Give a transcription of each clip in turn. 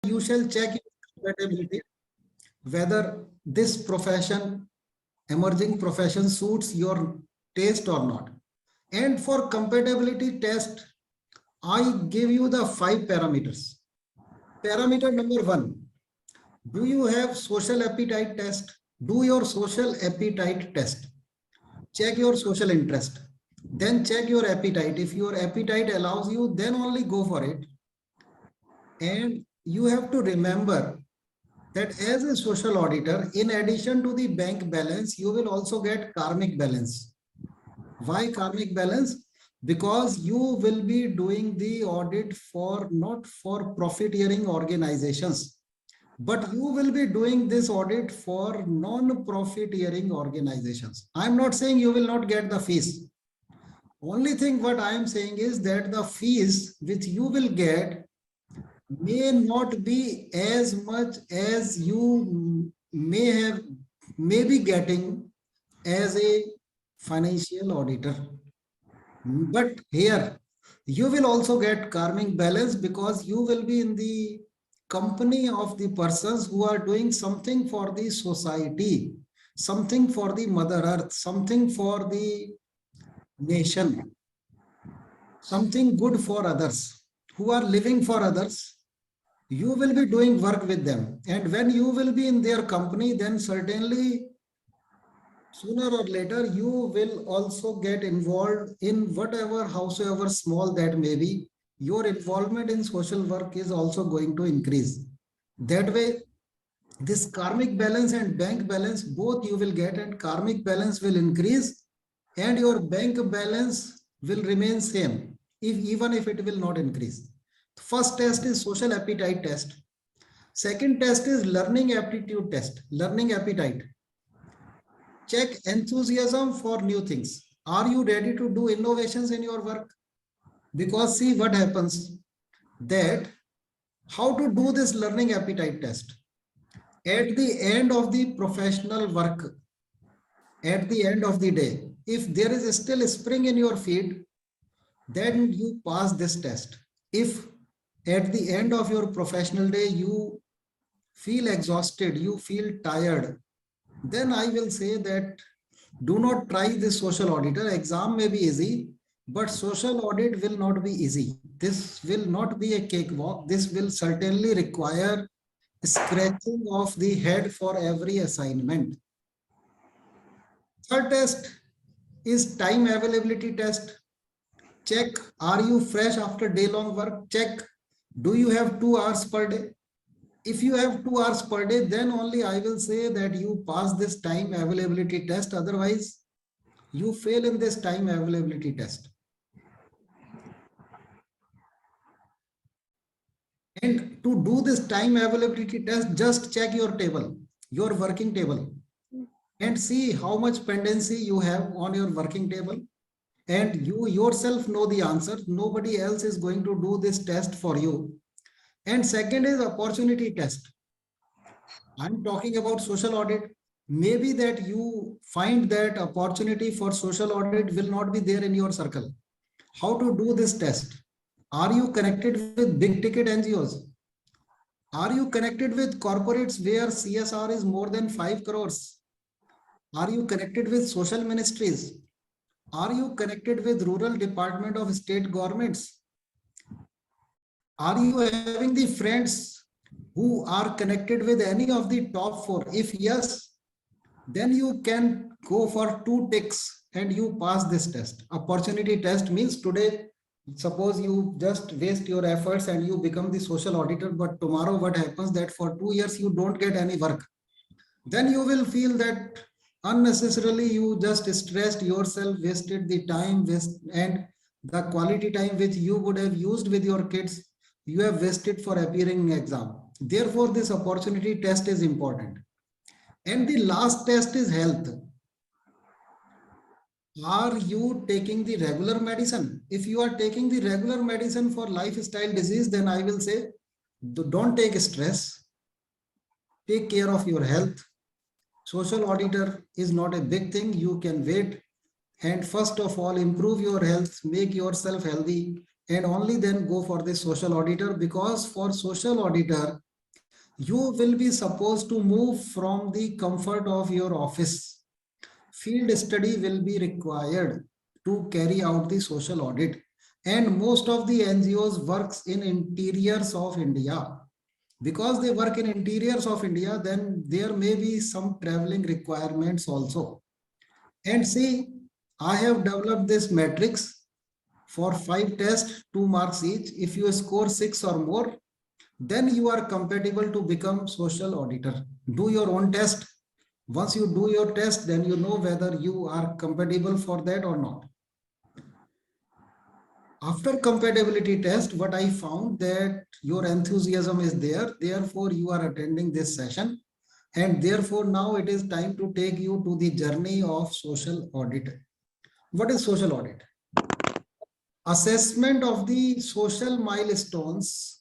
you shall check your compatibility, whether this profession, emerging profession suits your taste or not. And for compatibility test, I give you the 5 parameters. Parameter number 1, do you have social appetite test? Do your social appetite test. Check your social interest. Then check your appetite. If your appetite allows you, then only go for it. And you have to remember that as a social auditor, in addition to the bank balance, you will also get karmic balance. Why karmic balance? Because you will be doing the audit for not for profiteering organizations, but you will be doing this audit for non-profiteering organizations. I'm not saying you will not get the fees. Only thing what I am saying is that the fees which you will get may not be as much as you may be getting as a financial auditor. But here you will also get karmic balance, because you will be in the company of the persons who are doing something for the society, something for the mother earth, something for the nation, something good for others, who are living for others. You will be doing work with them, and when you will be in their company, then certainly sooner or later you will also get involved in whatever, howsoever small that may be. Your involvement in social work is also going to increase. That way, this karmic balance and bank balance, both you will get, and karmic balance will increase and your bank balance will remain same, even if it will not increase. First test is social appetite test. Second test is learning aptitude test, learning appetite. Check enthusiasm for new things. Are you ready to do innovations in your work? Because see what happens, that how to do this learning appetite test. At the end of the professional work, at the end of the day, if there is still a spring in your feet, then you pass this test. If at the end of your professional day you feel exhausted, you feel tired, then I will say that do not try this social auditor. Exam may be easy, but social audit will not be easy. This will not be a cakewalk. This will certainly require scratching of the head for every assignment. Third test is time availability test. Check, are you fresh after day-long work? Check, do you have 2 hours per day? If you have 2 hours per day, then only I will say that you pass this time availability test. Otherwise, you fail in this time availability test. And to do this time availability test, just check your table, your working table, and see how much pendency you have on your working table. And you yourself know the answer. Nobody else is going to do this test for you. And second is opportunity test. I'm talking about social audit. Maybe that you find that opportunity for social audit will not be there in your circle. How to do this test? Are you connected with big ticket NGOs? Are you connected with corporates where CSR is more than 5 crores? Are you connected with social ministries? Are you connected with rural department of state governments? Are you having the friends who are connected with any of the top 4? If yes, then you can go for 2 ticks and you pass this test. Opportunity test means today, suppose you just waste your efforts and you become the social auditor, but tomorrow what happens that for 2 years you don't get any work. Then you will feel that unnecessarily you just stressed yourself, wasted the time, and the quality time which you would have used with your kids, you have wasted for appearing in exam. Therefore, this opportunity test is important. And the last test is health. Are you taking the regular medicine? If you are taking the regular medicine for lifestyle disease, then I will say, don't take stress. Take care of your health. Social auditor is not a big thing. You can wait. And first of all, improve your health, make yourself healthy, and only then go for the social auditor, because for social auditor, You will be supposed to move from the comfort of your office. Field study will be required to carry out the social audit. And most of the NGOs works in interiors of India. Because they work in interiors of India, then there may be some traveling requirements also. And see, I have developed this matrix for 5 tests, 2 marks each. If you score 6 or more, then you are compatible to become social auditor. Do your own test. Once you do your test, then you know whether you are compatible for that or not. After compatibility test, what I found that your enthusiasm is there. Therefore, you are attending this session. And therefore, now it is time to take you to the journey of social audit. What is social audit? Assessment of the social milestones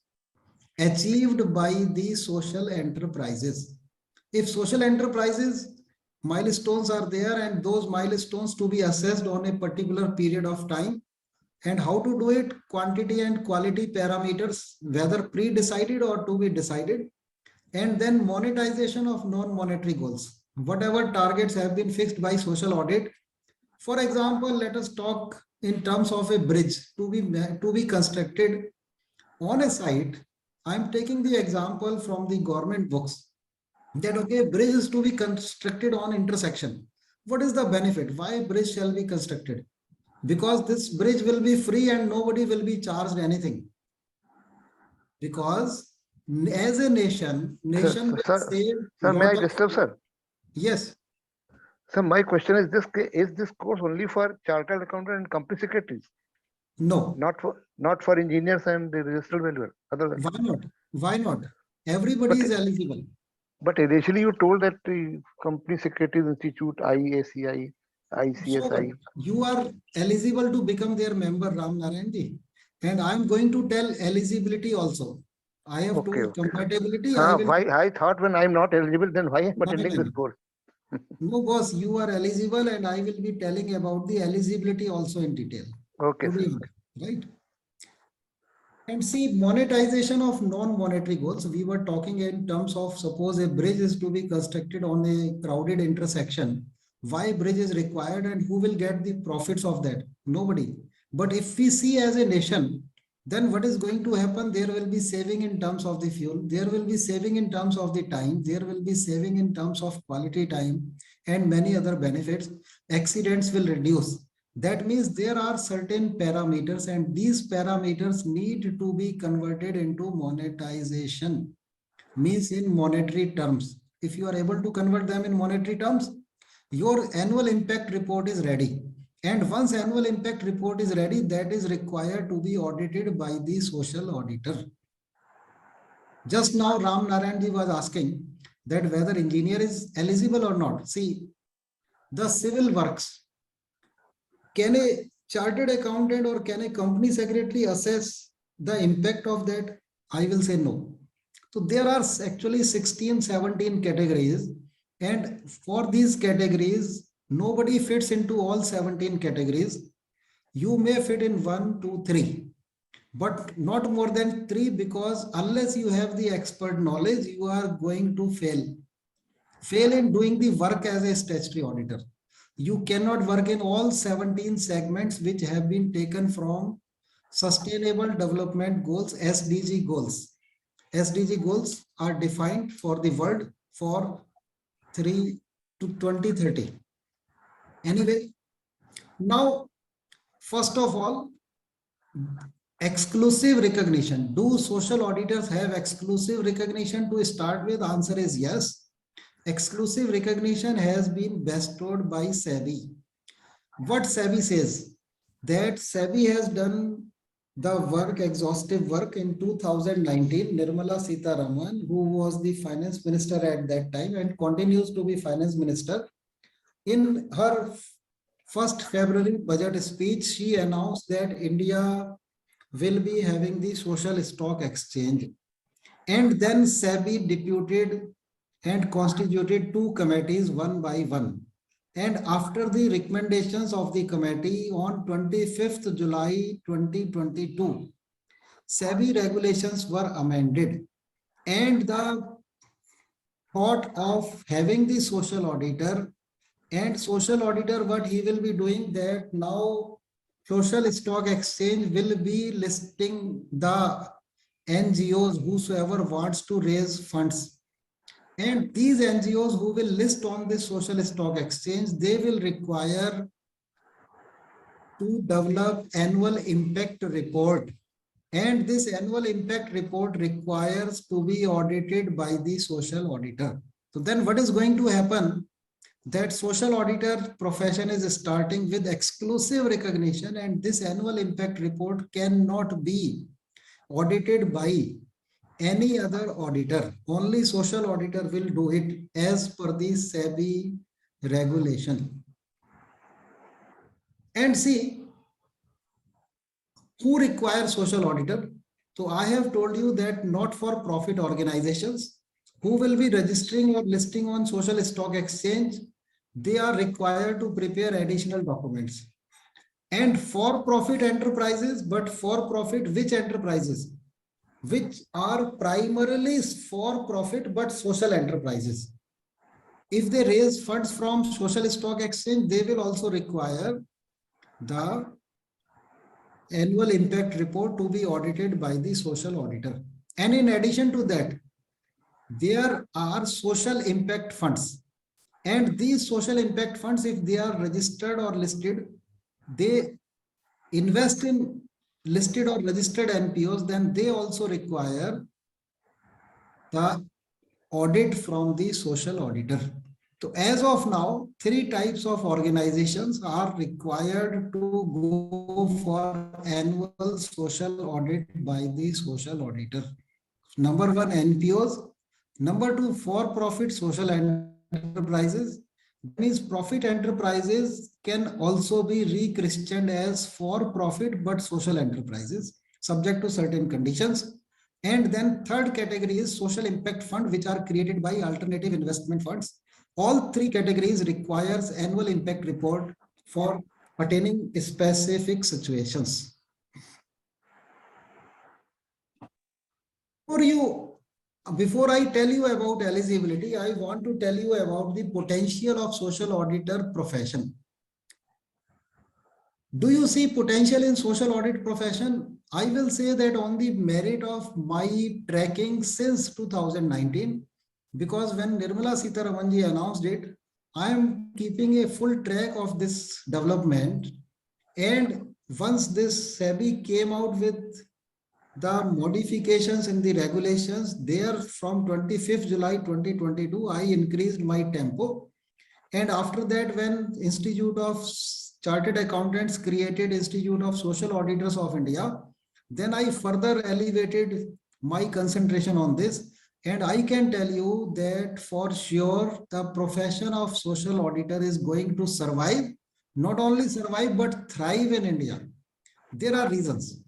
achieved by the social enterprises. If social enterprises milestones are there and those milestones to be assessed on a particular period of time, and how to do it, quantity and quality parameters, whether pre-decided or to be decided, and then monetization of non-monetary goals. Whatever targets have been fixed by social audit. For example, let us talk in terms of a bridge to be constructed on a site. I'm taking the example from the government books that okay, bridge is to be constructed on intersection. What is the benefit? Why bridge shall be constructed? Because this bridge will be free and nobody will be charged anything. Because as a nation will save. Sir, may I disturb, sir? Yes. So my question is this course only for chartered accountant and company secretaries? No. Not for engineers and the registered valuer. Why not? Why not? Everybody is eligible. But initially you told that the Company Secretaries Institute, IACI, ICSI. So you are eligible to become their member, Ram Narayan ji. And I am going to tell eligibility also. I have told compatibility. Why I thought when I am not eligible, then why I am attending this course? No, boss, you are eligible and I will be telling about the eligibility also in detail. Okay. Right. And see, monetization of non-monetary goals. We were talking in terms of suppose a bridge is to be constructed on a crowded intersection. Why bridge is required and who will get the profits of that? Nobody. But if we see as a nation, then what is going to happen? There will be saving in terms of the fuel. There will be saving in terms of the time. There will be saving in terms of quality time and many other benefits. Accidents will reduce. That means there are certain parameters and these parameters need to be converted into monetization. Means in monetary terms. If you are able to convert them in monetary terms, your annual impact report is ready. And once annual impact report is ready, that is required to be audited by the social auditor. Just now, Ram Narayan ji was asking that whether engineer is eligible or not. See, the civil works. Can a chartered accountant or can a company secretary assess the impact of that? I will say no. So there are actually 16, 17 categories. And for these categories, nobody fits into all 17 categories. You may fit in 1, 2, 3, but not more than 3 because unless you have the expert knowledge, you are going to fail. Fail in doing the work as a statutory auditor. You cannot work in all 17 segments which have been taken from Sustainable Development Goals, SDG goals. SDG goals are defined for the world for 3 to 2030. Anyway, now, first of all, exclusive recognition. Do social auditors have exclusive recognition to start with? Answer is yes. Exclusive recognition has been bestowed by SEBI. What SEBI says? That SEBI has done the work, exhaustive work in 2019. Nirmala Sitharaman, who was the finance minister at that time and continues to be finance minister, in her 1st February budget speech, she announced that India will be having the social stock exchange. And then SEBI deputed and constituted 2 committees one by one. And after the recommendations of the committee on 25th July 2022, SEBI regulations were amended and the thought of having the social auditor, and social auditor, what he will be doing, that now social stock exchange will be listing the NGOs whosoever wants to raise funds. And these NGOs who will list on the social stock exchange, they will require to develop annual impact report. And this annual impact report requires to be audited by the social auditor. So then what is going to happen? That social auditor profession is starting with exclusive recognition, and this annual impact report cannot be audited by any other auditor. Only social auditor will do it as per the SEBI regulation. And see, who requires social auditor? So I have told you that not for profit organizations who will be registering or listing on social stock exchange, they are required to prepare additional documents. And for profit enterprises, but for profit which enterprises? Which are primarily for profit but social enterprises. If they raise funds from social stock exchange, they will also require the annual impact report to be audited by the social auditor. And in addition to that, there are social impact funds. And these social impact funds, if they are registered or listed, they invest in listed or registered NPOs, then they also require the audit from the social auditor. So as of now, 3 types of organizations are required to go for annual social audit by the social auditor. Number 1, NPOs. Number 2, for-profit social enterprises. That means profit enterprises can also be rechristened as for-profit but social enterprises, subject to certain conditions. And then third category is social impact fund, which are created by alternative investment funds. All 3 categories requires annual impact report for attaining specific situations. Before I tell you about eligibility, I want to tell you about the potential of social auditor profession. Do you see potential in social audit profession? I will say that on the merit of my tracking since 2019, because when Nirmala Sitharamanji announced it, I am keeping a full track of this development. And once this SEBI came out with the modifications in the regulations, there from 25th July 2022, I increased my tempo. And after that, when Institute of Chartered Accountants created Institute of Social Auditors of India, then I further elevated my concentration on this. And I can tell you that for sure, the profession of social auditor is going to survive, not only survive, but thrive in India. There are reasons.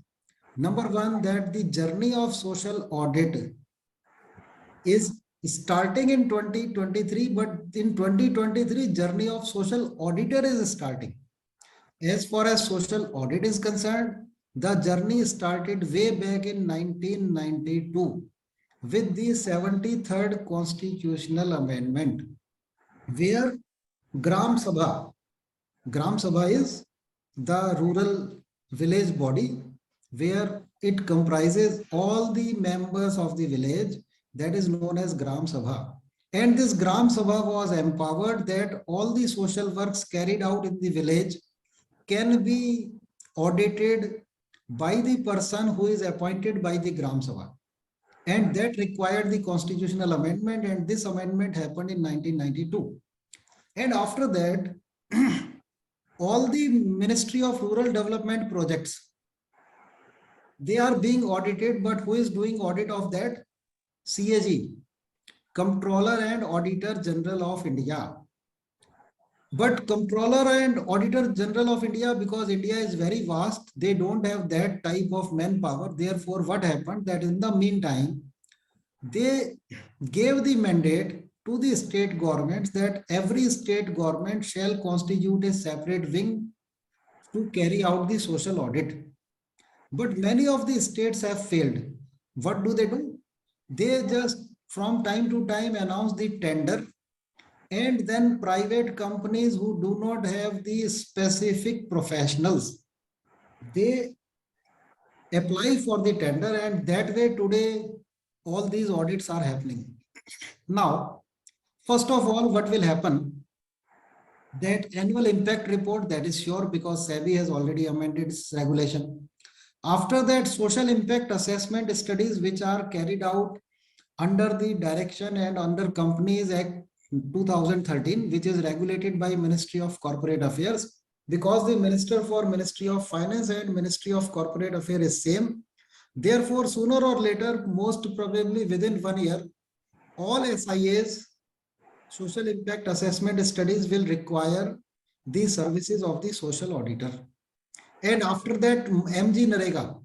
Number 1, that the journey of social audit is starting in 2023, but in 2023, journey of social auditor is starting. As far as social audit is concerned, the journey started way back in 1992 with the 73rd Constitutional Amendment, where Gram Sabha is the rural village body where it comprises all the members of the village, that is known as Gram Sabha. And this Gram Sabha was empowered that all the social works carried out in the village can be audited by the person who is appointed by the Gram Sabha. And that required the constitutional amendment, and this amendment happened in 1992. And after that, all the Ministry of Rural Development projects, they are being audited, but who is doing audit of that? CAG, Comptroller and Auditor General of India. But Comptroller and Auditor General of India, because India is very vast, they don't have that type of manpower. Therefore, what happened that in the meantime, they gave the mandate to the state governments that every state government shall constitute a separate wing to carry out the social audit. But many of the states have failed. What do? They just from time to time announce the tender, and then private companies who do not have the specific professionals, they apply for the tender, and that way today all these audits are happening. Now, first of all, what will happen? That annual impact report, that is sure, because SEBI has already amended its regulation. After that, social impact assessment studies, which are carried out under the direction and under Companies Act 2013, which is regulated by Ministry of Corporate Affairs, because the Minister for Ministry of Finance and Ministry of Corporate Affairs is same. Therefore, sooner or later, most probably within 1 year, all SIAs, social impact assessment studies, will require the services of the social auditor. And after that, MG Narega,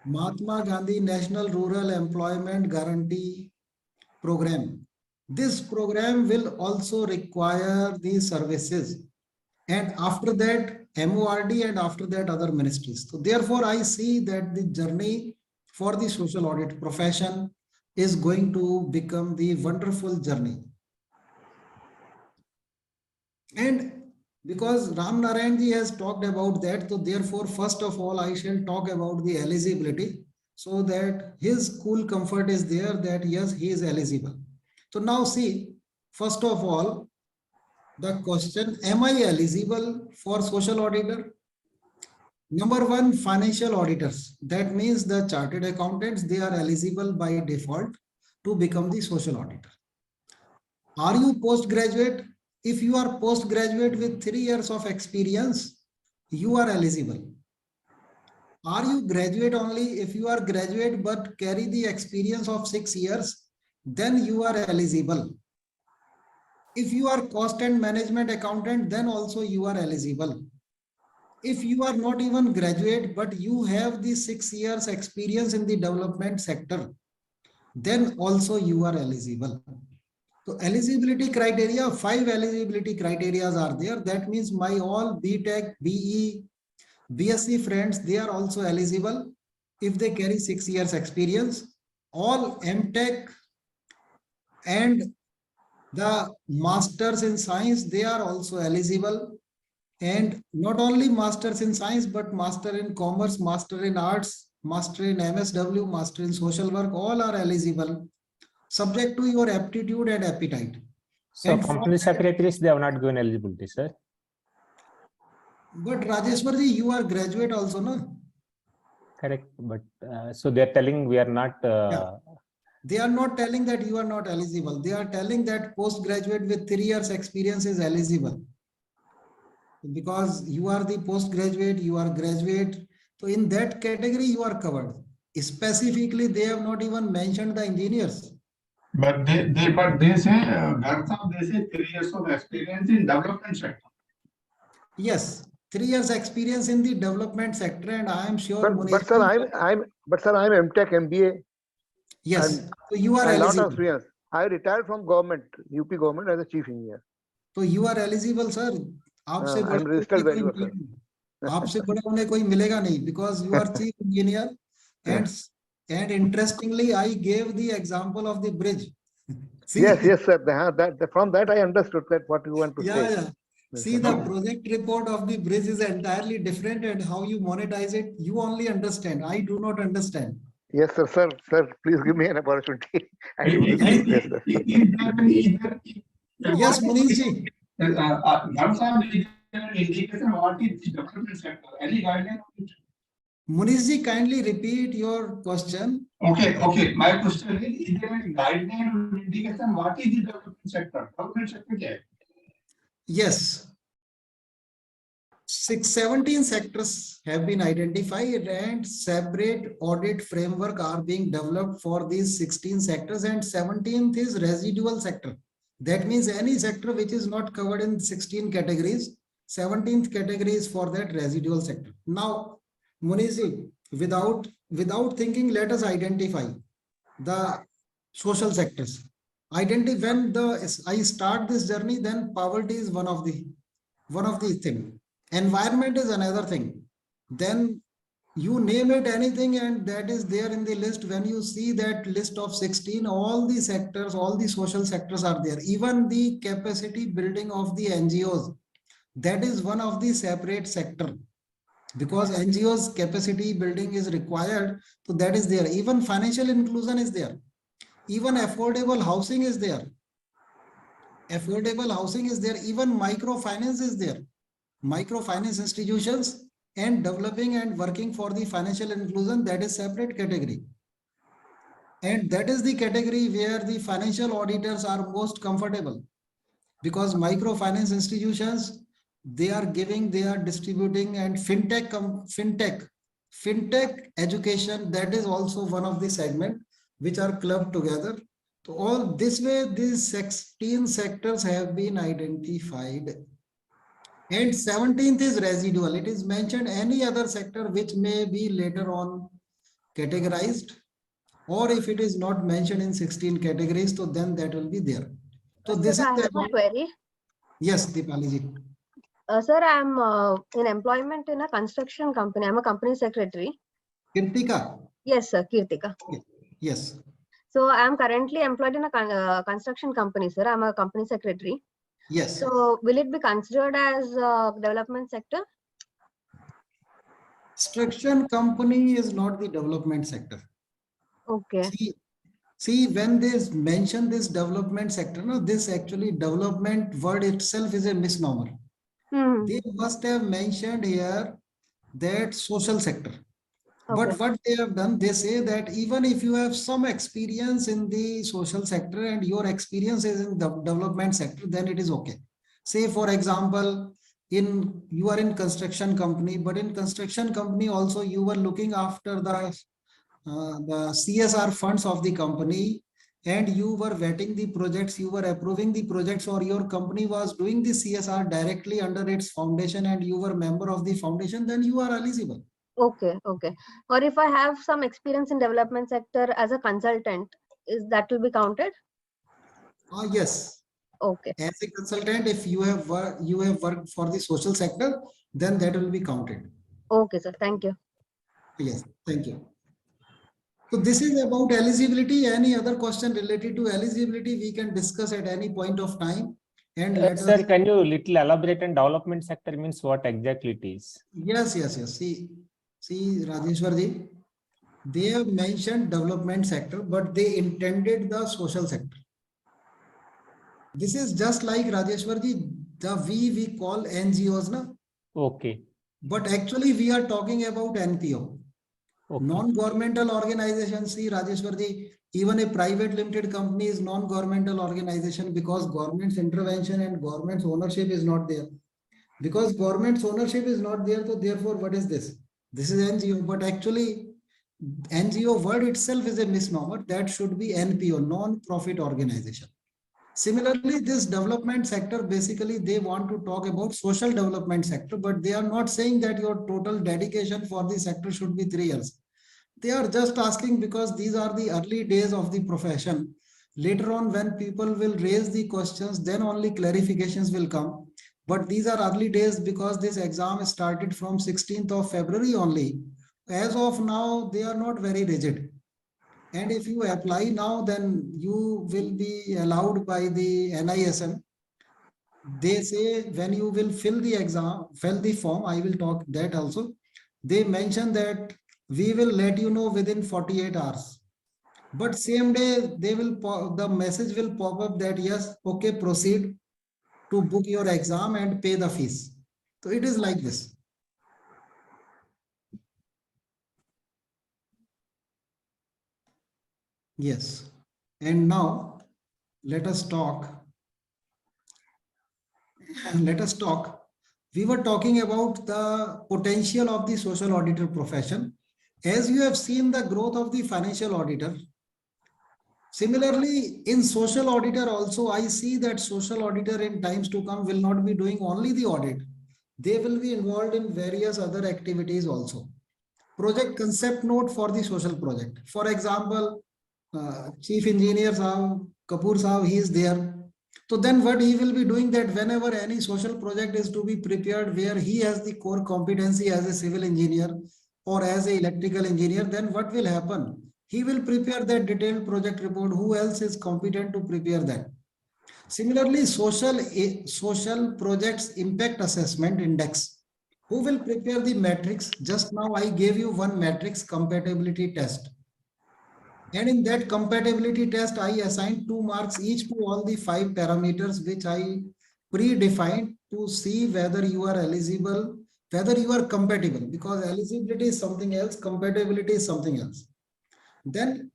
Mahatma Gandhi National Rural Employment Guarantee Program. This program will also require these services. And after that, MORD, and after that, other ministries. So therefore, I see that the journey for the social audit profession is going to become the wonderful journey. And because Ram Narayan ji has talked about that, so therefore, first of all, I shall talk about the eligibility, so that his cool comfort is there that yes, he is eligible. So now see, first of all, the question, am I eligible for social auditor? Number one, financial auditors. That means the chartered accountants, they are eligible by default to become the social auditor. Are you postgraduate? If you are postgraduate with 3 years of experience, you are eligible. Are you graduate only? If you are graduate but carry the experience of 6 years, then you are eligible. If you are cost and management accountant, then also you are eligible. If you are not even graduate, but you have the 6 years experience in the development sector, then also you are eligible. So eligibility criteria, 5 eligibility criteria are there. That means my all BTech, BE, BSc friends, they are also eligible if they carry 6 years experience. All MTech and the masters in science, they are also eligible. And not only masters in science, but master in commerce, master in arts, master in MSW, master in social work, all are eligible, subject to your aptitude and appetite. So And company secretaries, they have not given eligibility, sir. But Rajeshwarji, you are graduate also, no? Correct, but so they are telling we are not. Yeah. They are not telling that you are not eligible. They are telling that postgraduate with 3 years experience is eligible. Because you are the postgraduate, you are graduate. So in that category, you are covered. Specifically, they have not even mentioned the engineers. But they say, they say 3 years of experience in development sector. Yes, 3 years experience in the development sector, and I am sure. But sir, I'm MTech MBA. Yes, so you are a lot eligible. of experience. I retired from government, UP government as a chief engineer. So you are eligible, sir. आपसे I'm registered valuer, sir. आपसे बड़ा उन्हें कोई मिलेगा नहीं, because you are chief engineer. And interestingly, I gave the example of the bridge. See, yes, sir. From that I understood that what you want to say. Yeah. See, the project report of the bridge is entirely different, and how you monetize it, you only understand. I do not understand. Yes, sir. Sir, please give me an opportunity. Yes, Munishji. Indication what is the development sector? Any guideline? Munishji, kindly repeat your question. Okay. My question is there any guideline or indication what is the development sector? Development sector क्या है? Yes. 17 sectors have been identified, and separate audit framework are being developed for these 16 sectors, and 17th is residual sector. That means any sector which is not covered in 16 categories, 17th category is for that residual sector. Now, Munishji, without thinking, let us identify the social sectors. When I start this journey, then poverty is one of the thing. Environment is another thing. Then You name it anything and that is there in the list. When you see that list of 16, all the sectors, all the social sectors are there. Even the capacity building of the NGOs, that is one of the separate sector, because NGOs capacity building is required. So that is there. Even financial inclusion is there. Even affordable housing is there. Affordable housing is there. Even microfinance is there. Microfinance institutions and developing and working for the financial inclusion, that is separate category. And that is the category where the financial auditors are most comfortable, because microfinance institutions, they are giving, they are distributing, and fintech education, that is also one of the segment which are clubbed together. So all this way, these 16 sectors have been identified. And 17th is residual. It is mentioned any other sector which may be later on categorized, or if it is not mentioned in 16 categories, so then that will be there. So Sir, this is I have a about, query. yes, Deepali ji. Sir, I'm in employment in a construction company. I'm a company secretary. Kirtika. Yes, sir, Kirtika. Yes. So I'm currently employed in a construction company, sir. I'm a company secretary. Yes. So will it be considered as development sector? Construction company is not the development sector. Okay. See, when they mention this development sector, no, this actually development word itself is a misnomer. Hmm. They must have mentioned here that social sector. Okay. But what they have done, they say that even if you have some experience in the social sector and your experience is in the development sector, then it is okay. Say, for example, you are in construction company, but in construction company also you were looking after the CSR funds of the company, and you were vetting the projects, you were approving the projects, or your company was doing the CSR directly under its foundation and you were member of the foundation, then you are eligible. Okay. Okay. Or if I have some experience in development sector as a consultant, is that will be counted? Yes. Okay. As a consultant, if you have worked for the social sector, then that will be counted. Okay, sir. Thank you. Yes, thank you. So this is about eligibility. Any other question related to eligibility, we can discuss at any point of time. And let Sir, us. can you little elaborate on development sector means what exactly it is? Yes. See, Rajeshwarji, they have mentioned development sector, but they intended the social sector. This is just like Rajeshwarji, the we call NGOs, na? Okay. But actually we are talking about NPO. Okay. Non-governmental organizations. See, Rajeshwarji, even a private limited company is non-governmental organization, because government's intervention and government's ownership is not there. Because government's ownership is not there, so therefore what is this? This is NGO, but actually NGO word itself is a misnomer. That should be NPO, non-profit organization. Similarly, this development sector, basically they want to talk about social development sector, but they are not saying that your total dedication for the sector should be 3 years. They are just asking because these are the early days of the profession. Later on, when people will raise the questions, then only clarifications will come. But these are early days because this exam started from 16th of February only. As of now, they are not very rigid. And if you apply now, then you will be allowed by the NISM. They say when you will fill the exam, fill the form, I will talk that also. They mention that we will let you know within 48 hours. But same day, the message will pop up that yes, okay, proceed to book your exam and pay the fees. So it is like this. Yes. And now let us talk. We were talking about the potential of the social auditor profession. As you have seen the growth of the financial auditor, similarly in social auditor also, I see that social auditor in times to come will not be doing only the audit. They will be involved in various other activities also. Project concept note for the social project. For example, Chief Engineer Kapoor Saab, he is there. So then what he will be doing, that whenever any social project is to be prepared where he has the core competency as a civil engineer, or as a electrical engineer, then what will happen? He will prepare that detailed project report. Who else is competent to prepare that? Similarly, social projects impact assessment index. Who will prepare the matrix? Just now I gave you one matrix compatibility test. And in that compatibility test, I assigned 2 marks each to all the 5 parameters which I predefined to see whether you are eligible, whether you are compatible, because eligibility is something else, compatibility is something else. Then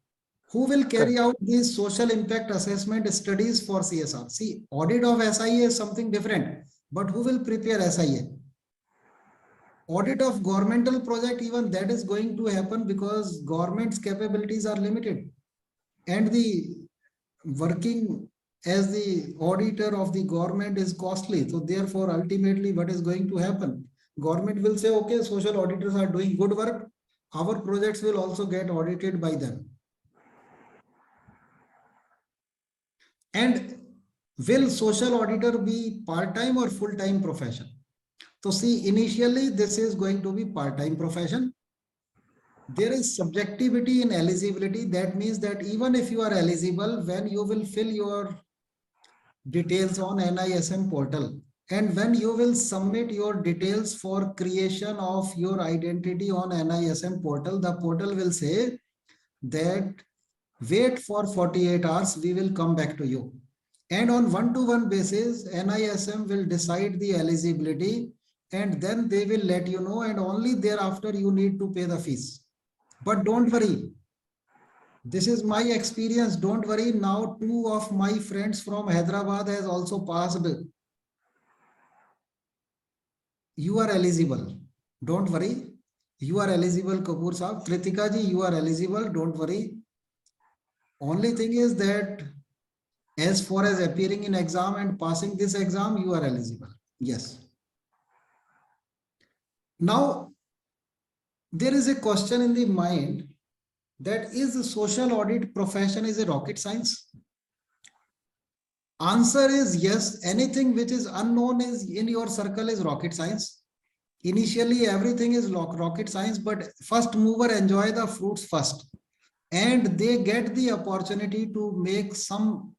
who will carry out these social impact assessment studies for CSR? See, audit of SIA is something different, but who will prepare SIA? Audit of governmental project, even that is going to happen because government's capabilities are limited, and the working as the auditor of the government is costly. So therefore, ultimately what is going to happen? Government will say, okay, social auditors are doing good work. Our projects will also get audited by them. And will social auditor be part-time or full-time profession? So see, initially this is going to be part-time profession. There is subjectivity in eligibility. That means that even if you are eligible, when you will fill your details on NISM portal, and when you will submit your details for creation of your identity on NISM portal, the portal will say that wait for 48 hours, we will come back to you. And on one-to-one basis, NISM will decide the eligibility, and then they will let you know, and only thereafter you need to pay the fees. But don't worry, this is my experience. Don't worry. Now 2 of my friends from Hyderabad has also passed. You are eligible. Don't worry. You are eligible, Kapoor Saab. Kritika ji, you are eligible. Don't worry. Only thing is that as far as appearing in exam and passing this exam, you are eligible. Yes. Now, there is a question in the mind that is the social audit profession is a rocket science? Answer is yes. Anything which is unknown is in your circle is rocket science. Initially, everything is rocket science, but first mover enjoy the fruits first. And they get the opportunity to make some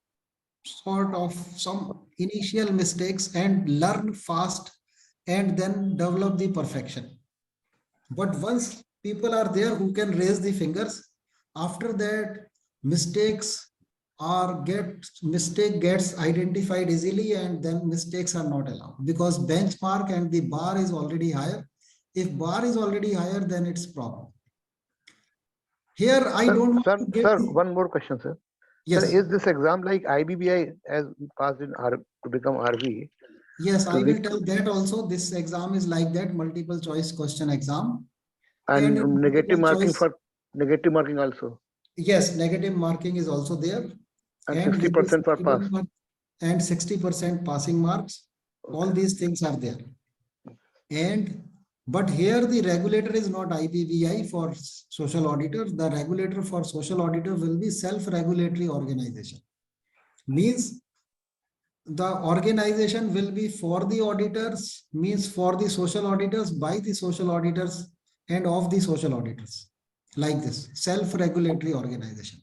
initial mistakes and learn fast and then develop the perfection. But once people are there who can raise the fingers, after that mistake gets identified easily, and then mistakes are not allowed because benchmark and the bar is already higher. If bar is already higher, then it's problem. Here I don't want to Sir, one more question, sir. Yes. Sir, is this exam like IBBI as passed in to become RV? Yes, I will tell that also. This exam is like that, multiple choice question exam. And negative marking choice, for negative marking also. Yes, negative marking is also there. And 60% for pass. And 60% passing marks. Okay. All these things are there. But here the regulator is not IPBI for social auditor. The regulator for social auditor will be self-regulatory organization. Means the organization will be for the auditors, means for the social auditors, by the social auditors, and of the social auditors. Like this, self-regulatory organization.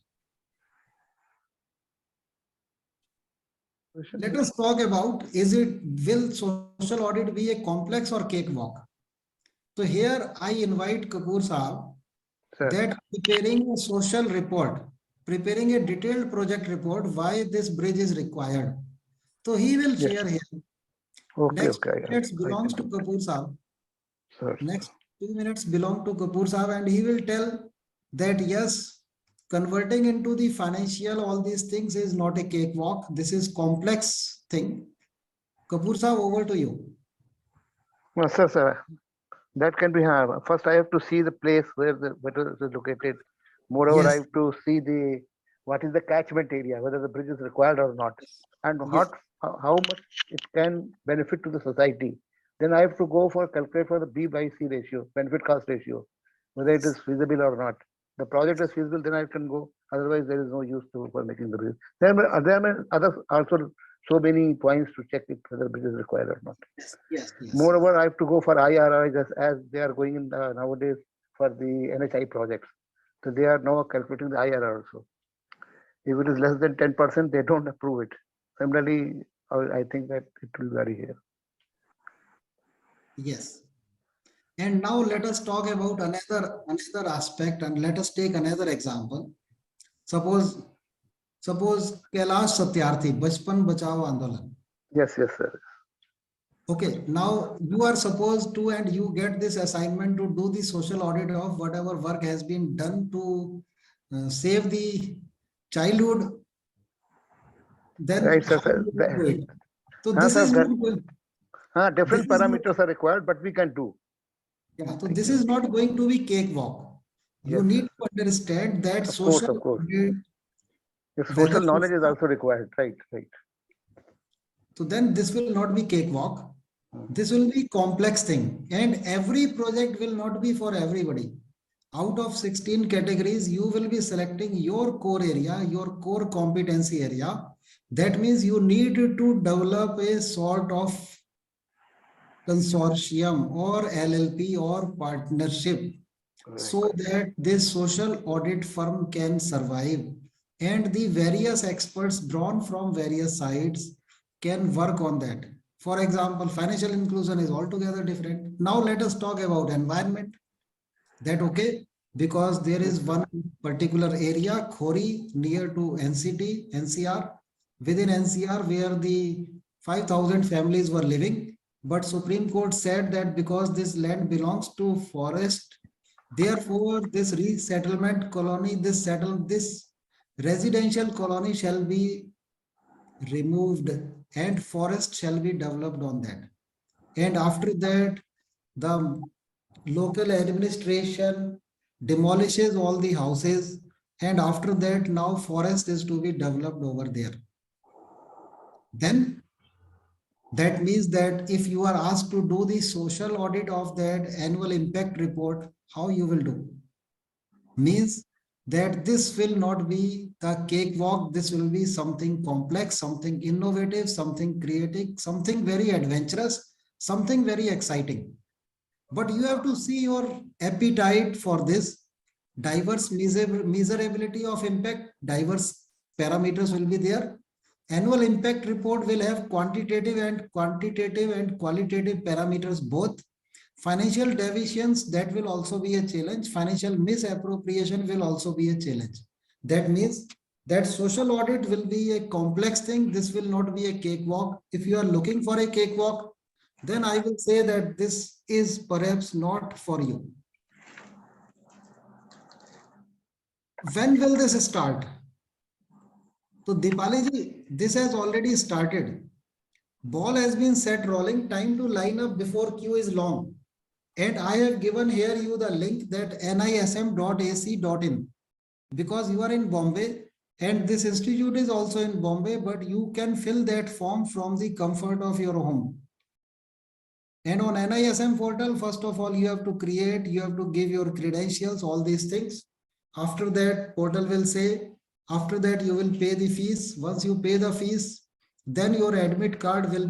Let us talk about, will social audit be a complex or cakewalk? So here I invite Kapoor Saab that preparing a social report, preparing a detailed project report, why this bridge is required. So he will share here. Next 2 minutes belongs to Kapoor Saab. Next 2 minutes belong to Kapoor Saab, and he will tell that yes, converting into the financial, all these things is not a cakewalk. This is complex thing. Kapoor Saab, over to you. Well, sir, that can be first I have to see the place where the water is located. Moreover, I have to see what is the catchment area, whether the bridge is required or not, and how much it can benefit to the society. Then I have to go for calculate for the B by C ratio, benefit cost ratio, whether it is feasible or not. The project is feasible, then I can go. Otherwise, there is no use for making the bridge. There are other also so many points to check if whether the bridge is required or not. Yes. Moreover, I have to go for IRR as they are going in nowadays for the NHI projects. So they are now calculating the IRR also. If it is less than 10%, they don't approve it. Similarly, I think that it will vary here. Yes. And now let us talk about another aspect, and let us take another example. Suppose Kailash Satyarthi, Bachpan Bachao Andolan. Yes, yes, sir. Okay, now you are supposed to, and you get this assignment to do the social audit of whatever work has been done to save the childhood. Then Right, sir. how you will do it? So this sir, is not going. different parameters are required, but we can do. Yeah, so this is not going to be cakewalk. You Yes, need sir. to understand that Of course, social of course. audit, If whether social knowledge is also required, right, right. so then this will not be cakewalk. This will be complex thing, and every project will not be for everybody. Out of 16 categories, you will be selecting your core area, your core competency area. That means you need to develop a sort of consortium or LLP or partnership, so that this social audit firm can survive and the various experts drawn from various sides can work on that. For example, financial inclusion is altogether different. Now let us talk about environment. That okay? Because there is one particular area, Khori, near to NCR, within NCR, where the 5,000 families were living. But Supreme Court said that because this land belongs to forest, therefore this resettlement colony, this residential colony shall be removed and forest shall be developed on that. And after that, the local administration demolishes all the houses, and after that now forest is to be developed over there. Then that means that if you are asked to do the social audit of that annual impact report, how you will do? Means that this will not be the cakewalk. This will be something complex, something innovative, something creative, something very adventurous, something very exciting. But you have to see your appetite for this. Diverse measurability of impact, diverse parameters will be there. Annual impact report will have quantitative and qualitative parameters both. Financial deviations, that will also be a challenge. Financial misappropriation will also be a challenge. That means that social audit will be a complex thing. This will not be a cakewalk. If you are looking for a cakewalk, then I will say that this is perhaps not for you. When will this start? So Dipali ji, this has already started. Ball has been set rolling. Time to line up before queue is long. And I have given here you the link that nism.ac.in, because you are in Bombay and this institute is also in Bombay, but you can fill that form from the comfort of your home. And on NISM portal, first of all, you have to give your credentials, all these things. After that, portal will say, after that, you will pay the fees. Once you pay the fees, then your admit card will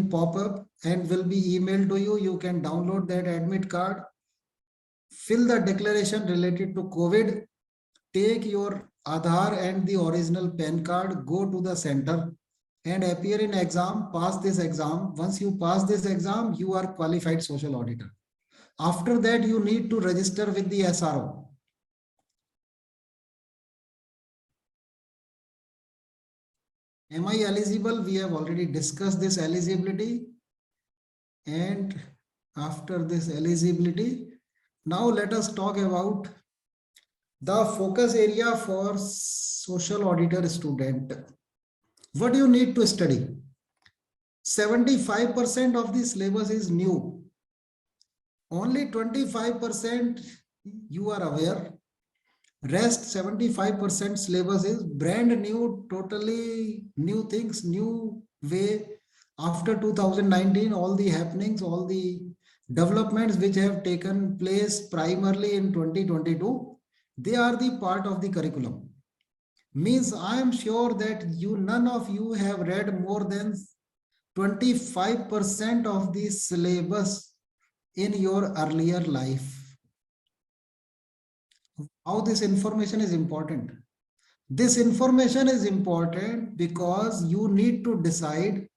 pop up and will be emailed to you. You can download that admit card, fill the declaration related to COVID, take your Aadhaar and the original PAN card, go to the center and appear in exam, pass this exam. Once you pass this exam, you are qualified social auditor. After that, you need to register with the SRO. Am I eligible? We have already discussed this eligibility. And after this eligibility, now let us talk about the focus area for social auditor student. What do you need to study? 75% of the syllabus is new. Only 25% you are aware. Rest 75% syllabus is brand new, totally new things, new way. After 2019, all the happenings, all the developments which have taken place primarily in 2022, they are the part of the curriculum. Means I am sure that none of you have read more than 25% of the syllabus in your earlier life. How this information is important? This information is important because you need to decide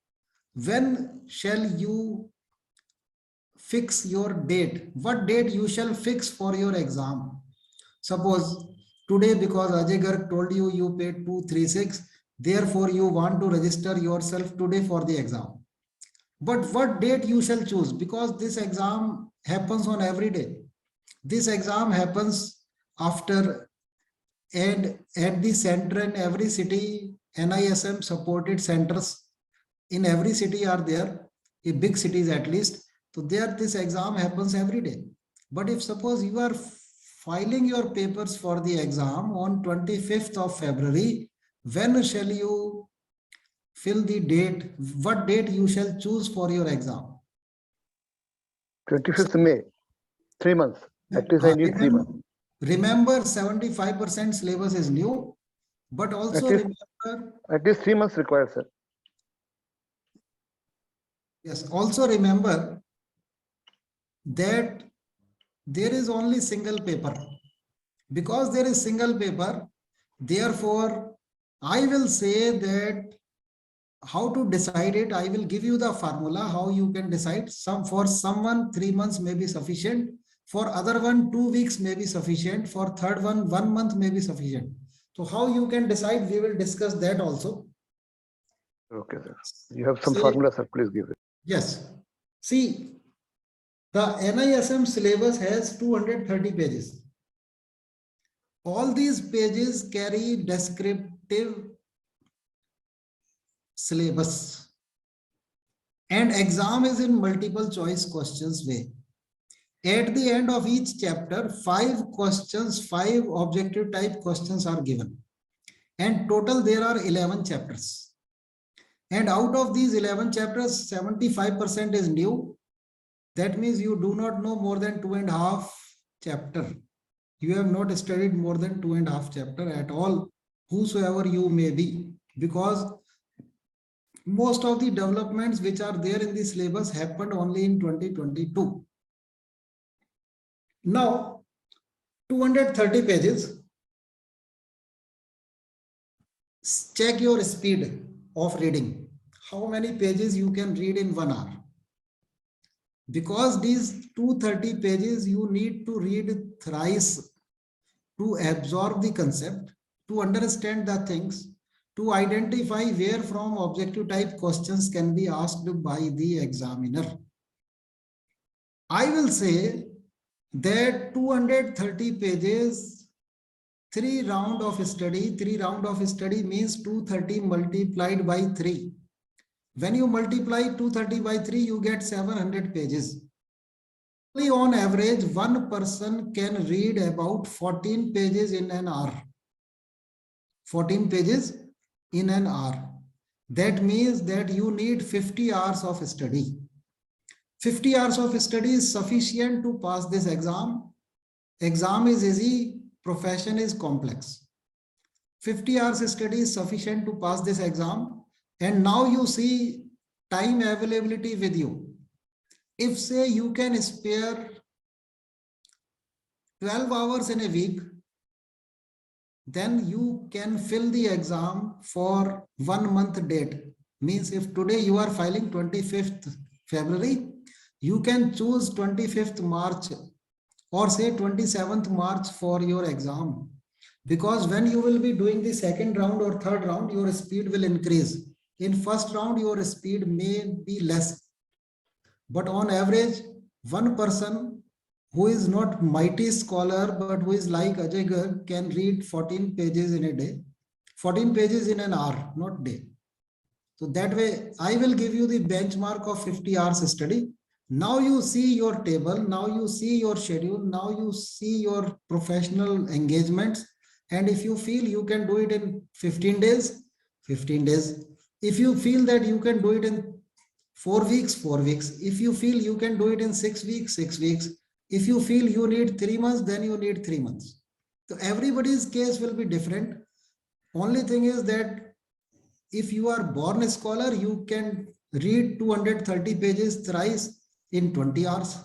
when shall you fix your date, what date you shall fix for your exam. Suppose today, because Ajay Garg told you you paid 236, therefore you want to register yourself today for the exam. But what date you shall choose, because this exam happens on every day. This exam happens after, and at the center in every city, NISM supported centers in every city are there, in big cities at least. So there this exam happens every day. But if suppose you are filing your papers for the exam on 25th of February, when shall you fill the date? What date you shall choose for your exam? 25th May, 3 months. At least I need 3 months. Remember, 75% syllabus is new, but also remember, at least 3 months required, sir. yes, also remember that there is only single paper. Because there is single paper, therefore, I will say that how to decide it. I will give you the formula how you can decide. For someone 3 months may be sufficient, for other one 2 weeks may be sufficient, for third one 1 month may be sufficient. So how you can decide, we will discuss that also. Okay, sir. You have some formula, sir. Please give it. Yes. See, the NISM syllabus has 230 pages. All these pages carry descriptive syllabus, and exam is in multiple choice questions way. At the end of each chapter, 5 questions, 5 objective type questions are given, and total there are 11 chapters. And out of these 11 chapters, 75% is new. That means you do not know more than 2.5 chapter. You have not studied more than 2.5 chapter at all, whosoever you may be, because most of the developments which are there in the syllabus happened only in 2022. Now, 230 pages. Check your speed of reading. How many pages you can read in 1 hour? Because these 230 pages you need to read thrice to absorb the concept, to understand the things, to identify where from objective type questions can be asked by the examiner. I will say that 230 pages, 3 round of study. 3 round of study means 230 multiplied by 3. When you multiply 230 by 3, you get 700 pages. On average, one person can read about 14 pages in an hour. 14 pages in an hour. That means that you need 50 hours of study. 50 hours of study is sufficient to pass this exam. Exam is easy, profession is complex. 50 hours study is sufficient to pass this exam. And now you see time availability with you. If say you can spare 12 hours in a week, then you can fill the exam for 1 month date. Means if today you are filing 25th February, you can choose 25th March or say 27th March for your exam. Because when you will be doing the second round or third round, your speed will increase. In first round, your speed may be less. But on average, one person who is not mighty scholar, but who is like Ajay Garg can read 14 pages in a day, 14 pages in an hour, not day. So that way, I will give you the benchmark of 50 hours study. Now you see your table, now you see your schedule, now you see your professional engagements. And if you feel you can do it in 15 days, 15 days. If you feel that you can do it in 4 weeks, 4 weeks. If you feel you can do it in 6 weeks, 6 weeks. If you feel you need 3 months, then you need 3 months. So everybody's case will be different. Only thing is that if you are born a scholar, you can read 230 pages thrice in 20 hours.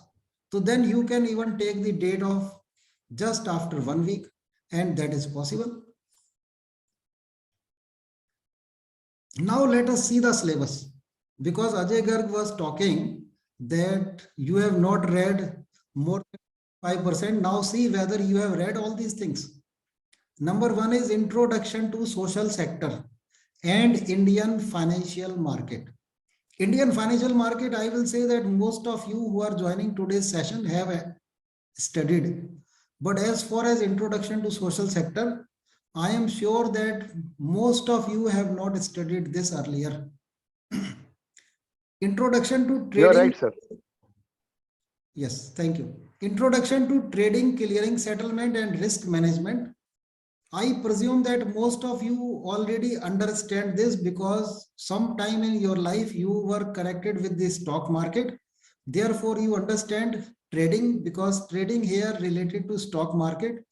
So then you can even take the date of just after 1 week, and that is possible. Now let us see the syllabus, because Ajay Garg was talking that you have not read more than 5%. Now see whether you have read all these things. Number 1 is Introduction to Social Sector and Indian Financial Market. Indian financial market, I will say that most of you who are joining today's session have studied. But as far as Introduction to Social Sector, I am sure that most of you have not studied this earlier. Introduction to Trading. You're right, sir. Yes, thank you. Introduction to Trading, Clearing, Settlement and Risk Management. I presume that most of you already understand this, because sometime in your life you were connected with the stock market. Therefore, you understand trading, because trading here related to stock market.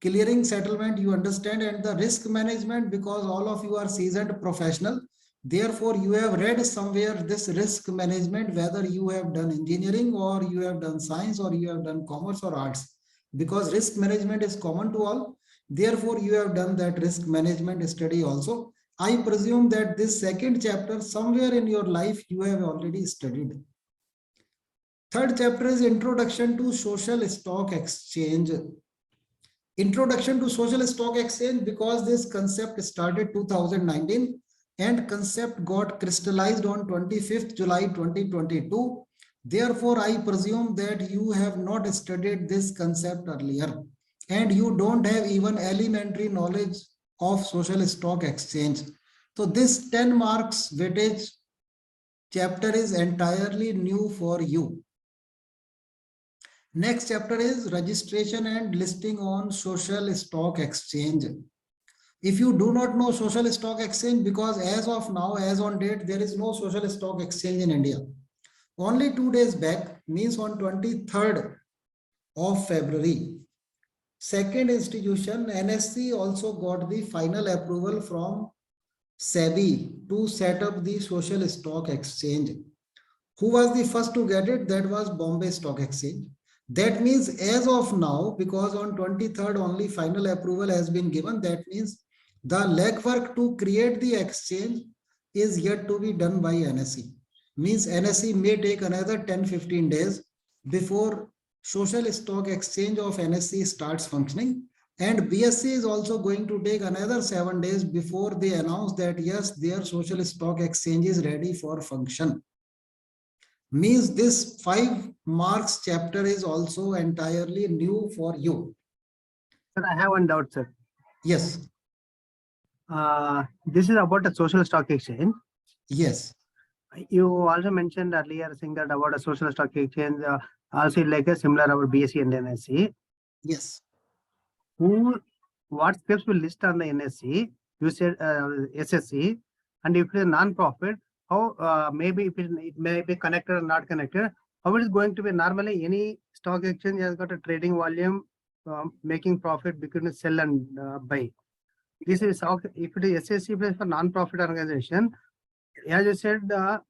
Clearing, settlement you understand, and the risk management, because all of you are seasoned professional. Therefore, you have read somewhere this risk management, whether you have done engineering or you have done science or you have done commerce or arts, because risk management is common to all. Therefore, you have done that risk management study also. I presume that this second chapter somewhere in your life you have already studied. Third chapter is Introduction to Social Stock Exchange. Introduction to Social Stock Exchange, because this concept started 2019 and concept got crystallized on 25th July 2022. Therefore, I presume that you have not studied this concept earlier, and you don't have even elementary knowledge of social stock exchange. So this 10 marks weightage chapter is entirely new for you. Next chapter is Registration and Listing on Social Stock Exchange. If you do not know Social Stock Exchange, because as of now, as on date, there is no Social Stock Exchange in India. Only 2 days back, means on 23rd of February, second institution, NSE, also got the final approval from SEBI to set up the Social Stock Exchange. Who was the first to get it? That was Bombay Stock Exchange. That means as of now, because on 23rd only final approval has been given, that means the legwork to create the exchange is yet to be done by NSE. Means NSE may take another 10-15 days before Social Stock Exchange of NSE starts functioning, and BSE is also going to take another 7 days before they announce that yes, their Social Stock Exchange is ready for function. Means this 5 marks chapter is also entirely new for you. Sir, I have one doubt, sir. Yes. This is about a social stock exchange. Yes. You also mentioned earlier saying that about a social stock exchange, also like a similar about BSE and NSE. Yes. What steps will list on the NSE? You said SSE, and if it is a non-profit, how maybe if it may be connected or not connected, how it is going to be? Normally any stock exchange has got a trading volume, making profit between sell and buy. This is if it is SSE for non-profit organization, as you said,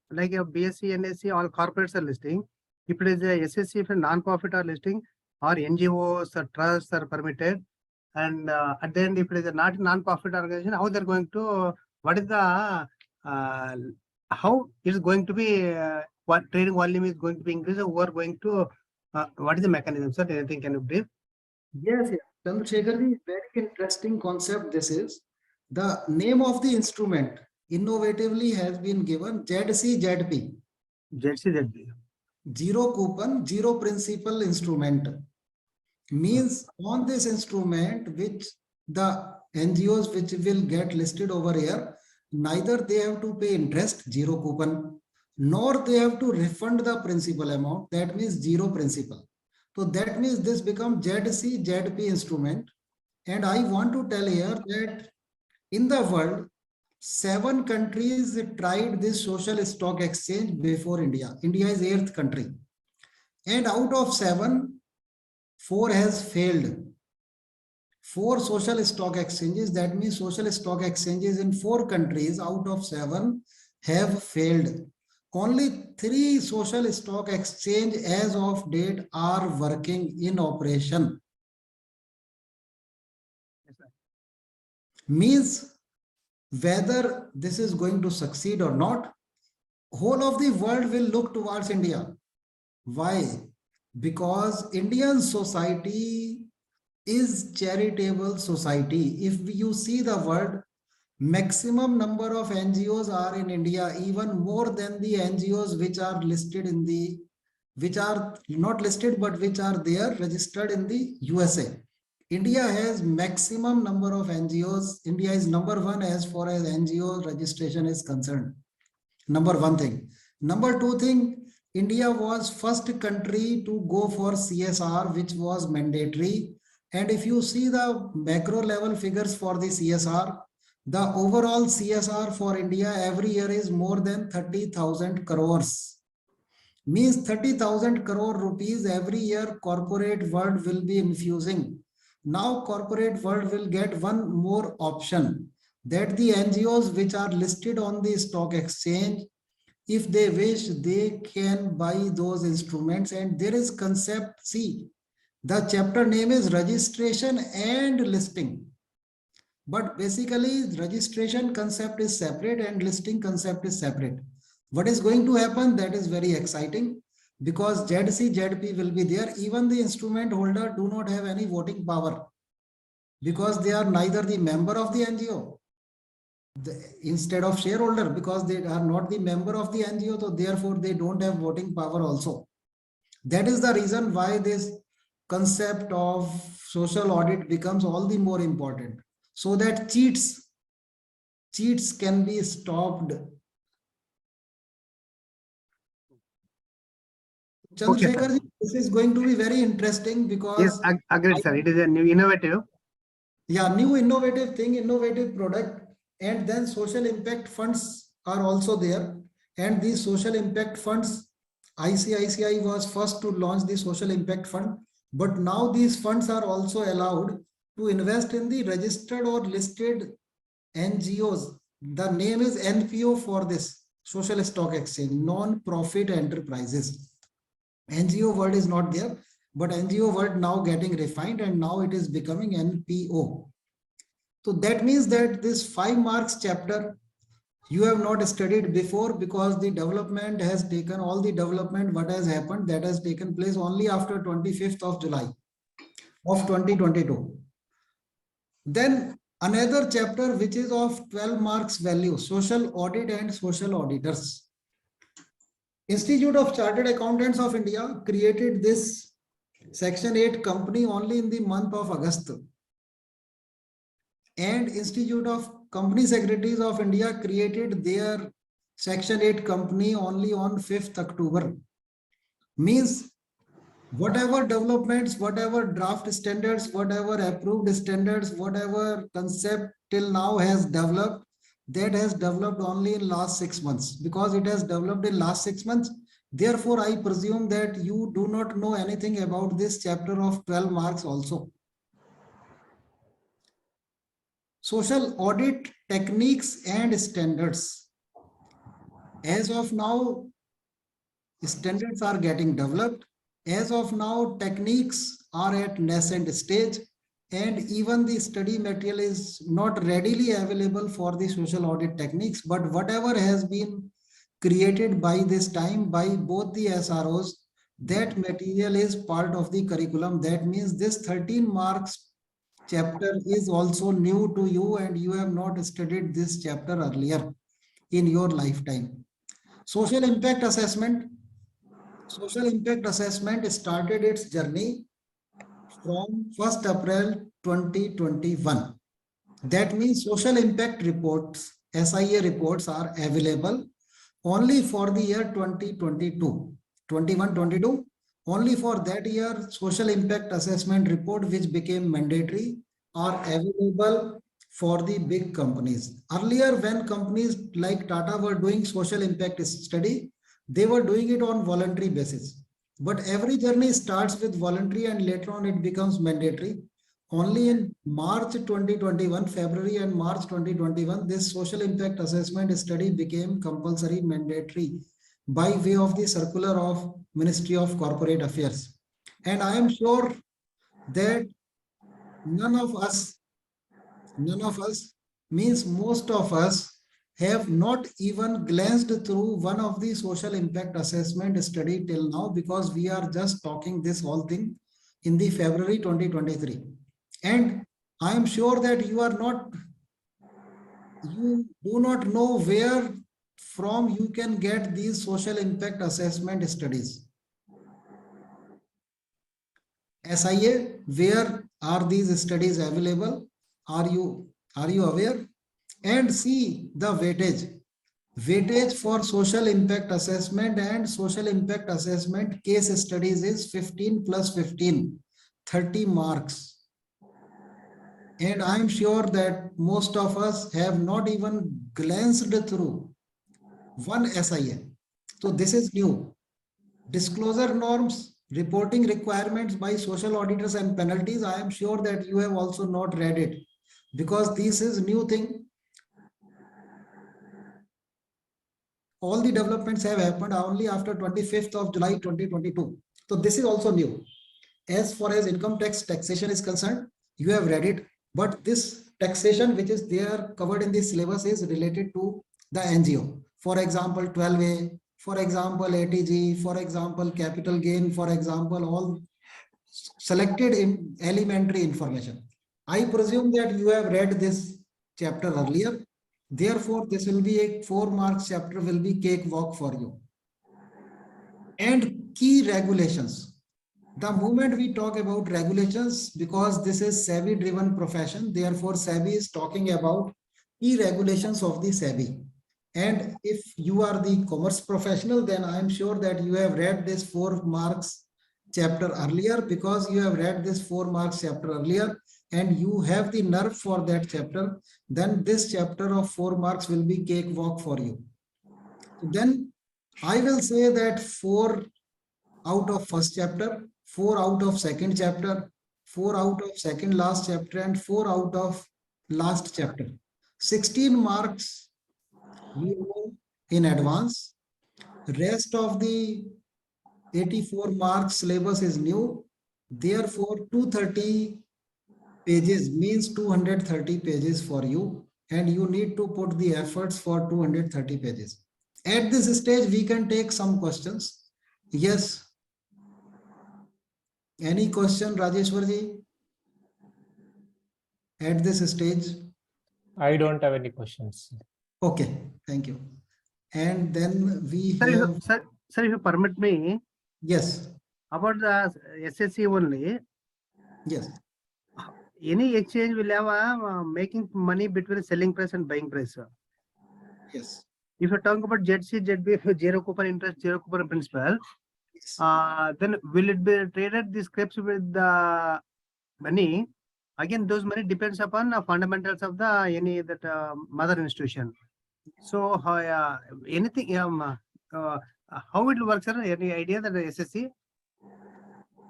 like a BSE, NSE, all corporates are listing. If it is a SSE for non-profit are listing, or NGOs or trusts are permitted, and at the end, if it is a not non-profit organization, how they're going to, what is the how it is going to be, what trading volume is going to be increased, or are going to, what is the mechanism, sir? Anything can you brief? Yes, yes. Chandrasekhar, very interesting concept this is. The name of the instrument innovatively has been given ZCZP. ZCZP. Zero coupon, zero principal instrument. Means on this instrument, which the NGOs which will get listed over here, neither they have to pay interest, zero coupon, nor they have to refund the principal amount, that means zero principal. So that means this becomes ZCZP instrument. And I want to tell here that in the world, 7 countries tried this social stock exchange before India. India is 8th country. And out of 7, 4 has failed. 4 social stock exchanges, that means social stock exchanges in 4 countries out of 7 have failed. only 3 social stock exchange as of date are working in operation. Yes, sir. Means whether this is going to succeed or not, whole of the world will look towards India. Why? Because Indian society is charitable society. If you see the word, maximum number of NGOs are in India, even more than the NGOs which are listed in the, which are not listed, but which are there registered in the USA. India has maximum number of NGOs. India is number 1 as far as NGO registration is concerned. Number 1 thing. Number 2 thing, India was first country to go for CSR, which was mandatory. And if you see the macro level figures for the CSR, the overall CSR for India every year is more than 30,000 crores. Means 30,000 crore rupees every year corporate world will be infusing. Now corporate world will get one more option, that the NGOs which are listed on the stock exchange, if they wish, they can buy those instruments. And there is concept, see, the chapter name is registration and listing. But basically registration concept is separate and listing concept is separate. What is going to happen? That is very exciting, because ZC, ZP will be there. Even the instrument holder do not have any voting power, because they are neither the member of the NGO, instead of shareholder, because they are not the member of the NGO, so therefore they don't have voting power also. That is the reason why this concept of social audit becomes all the more important, so that cheats can be stopped. Chandrasekhar, this is going to be very interesting, because Yes, agreed, sir. It is a new innovative. Yeah, new innovative thing, innovative product. And then social impact funds are also there. And these social impact funds, ICICI was first to launch the social impact fund, but now these funds are also allowed to invest in the registered or listed NGOs. The name is NPO for this social stock exchange, non-profit enterprises. NGO word is not there, but NGO word now getting refined, and now it is becoming NPO. So that means that this 5 marks chapter you have not studied before, because the development has taken, all the development what has happened, that has taken place only after 25th of July of 2022. Then another chapter which is of 12 marks value, social audit and social auditors. Institute of Chartered Accountants of India created this Section 8 company only in the month of August. And Institute of Company Secretaries of India created their Section 8 company only on 5th October. Means whatever developments, whatever draft standards, whatever approved standards, whatever concept till now has developed, that has developed only in last 6 months. Because it has developed in last 6 months, therefore I presume that you do not know anything about this chapter of 12 marks also. Social audit techniques and standards. As of now, standards are getting developed. As of now, techniques are at nascent stage, and even the study material is not readily available for the social audit techniques. But whatever has been created by this time by both the SROs, that material is part of the curriculum. That means this 13 marks chapter is also new to you, and you have not studied this chapter earlier in your lifetime. Social impact assessment. Social impact assessment started its journey from 1st April 2021. That means social impact reports, SIA reports, are available only for the year 2022, 21-22. Only for that year, social impact assessment report, which became mandatory, are available for the big companies. Earlier, when companies like Tata were doing social impact study, they were doing it on voluntary basis. But every journey starts with voluntary, and later on it becomes mandatory. Only in March 2021, February and March 2021, this social impact assessment study became compulsory mandatory. by way of the circular of Ministry of Corporate Affairs. And I am sure that none of us means most of us have not even glanced through one of the social impact assessment study till now, because we are just talking this whole thing in the February 2023. And I am sure that you do not know where from you can get these social impact assessment studies. SIA, where are these studies available? Are you aware? And see the weightage for social impact assessment and social impact assessment case studies is 15 plus 15, 30 marks. And I'm sure that most of us have not even glanced through one SIA. So this is new. Disclosure norms, reporting requirements by social auditors and penalties. I am sure that you have also not read it, because this is new thing. All the developments have happened only after 25th of July 2022. So this is also new. As far as income taxation is concerned, you have read it, but this taxation which is there covered in this syllabus is related to the NGO. For example, 12A, for example, ATG, for example, capital gain, for example, all selected in elementary information. I presume that you have read this chapter earlier. Therefore, this will be a 4 marks chapter, will be cakewalk for you. And key regulations. The moment we talk about regulations, because this is SEBI driven profession, therefore SEBI is talking about key regulations of the SEBI. And if you are the commerce professional, then I am sure that you have read this 4 marks chapter earlier, because you have read this 4 marks chapter earlier and you have the nerve for that chapter, then this chapter of 4 marks will be cakewalk for you. Then I will say that 4 out of first chapter, 4 out of second chapter, 4 out of second last chapter, and 4 out of last chapter. 16 marks we know in advance. Rest of the 84 marks syllabus is new. Therefore, 230 pages means 230 pages for you, and you need to put the efforts for 230 pages. At this stage, we can take some questions. Yes. Any question, Rajeshwarji? At this stage? I don't have any questions. Okay, thank you. And then we Sir, have... Sir, if you permit me, Yes. about the SSC only, Yes. any exchange will have a making money between selling price and buying price. Yes. If you talk about ZC, ZB, zero coupon interest, zero coupon principal, Yes. then will it be traded the scripts with the money? Again, those money depends upon the fundamentals of the any that mother institution. So anything how it works, sir? Any idea that the SSC?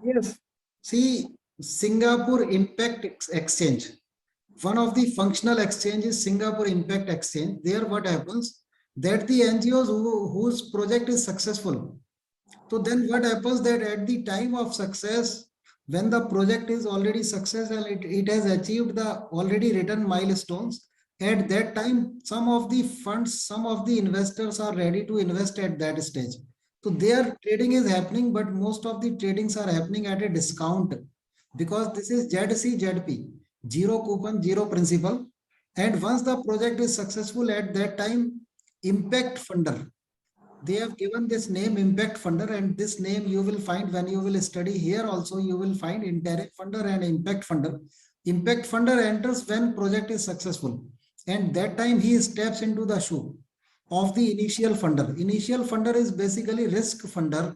Yes. See, Singapore Impact Exchange. One of the functional exchanges, Singapore Impact Exchange. There what happens, that the NGOs whose project is successful. So then what happens, that at the time of success, when the project is already successful, it has achieved the already written milestones. At that time, some of the funds, some of the investors are ready to invest at that stage. So their trading is happening, but most of the tradings are happening at a discount, because this is ZC, ZP, zero coupon, zero principal. And once the project is successful, at that time, impact funder, they have given this name impact funder, and this name you will find when you will study here also, you will find interim funder and impact funder. Impact funder enters when project is successful, and that time he steps into the shoe of the initial funder. Initial funder is basically risk funder,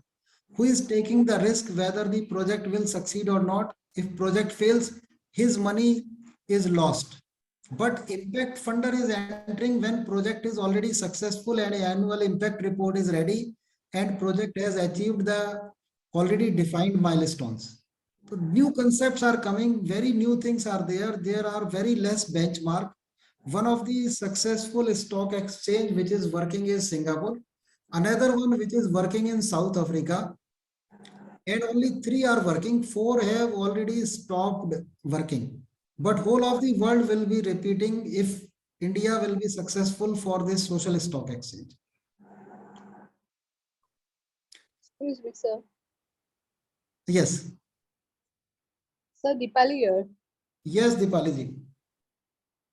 who is taking the risk whether the project will succeed or not. If project fails, his money is lost. But impact funder is entering when project is already successful and annual impact report is ready and project has achieved the already defined milestones. So new concepts are coming, very new things are there. There are very less benchmark. One of the successful stock exchange which is working is Singapore. Another one which is working in South Africa, and only 3 are working, 4 have already stopped working. But whole of the world will be repeating if India will be successful for this social stock exchange. Excuse me, sir. Yes, Sir, Deepali here. yes, Dipali ji.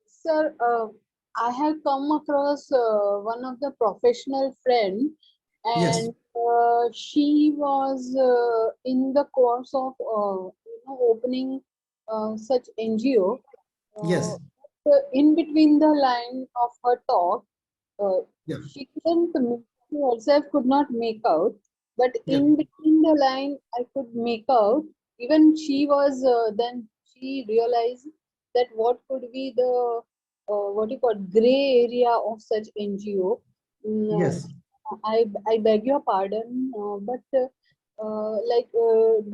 Sir, I have come across one of the professional friend, Yes. and she was in the course of opening such NGO. Yes. In between the line of her talk, Yeah. she herself could not make out, but Yeah. in between the line, I could make out. Even she was then she realized that what could be the what you call gray area of such NGO. Yes. I beg your pardon, but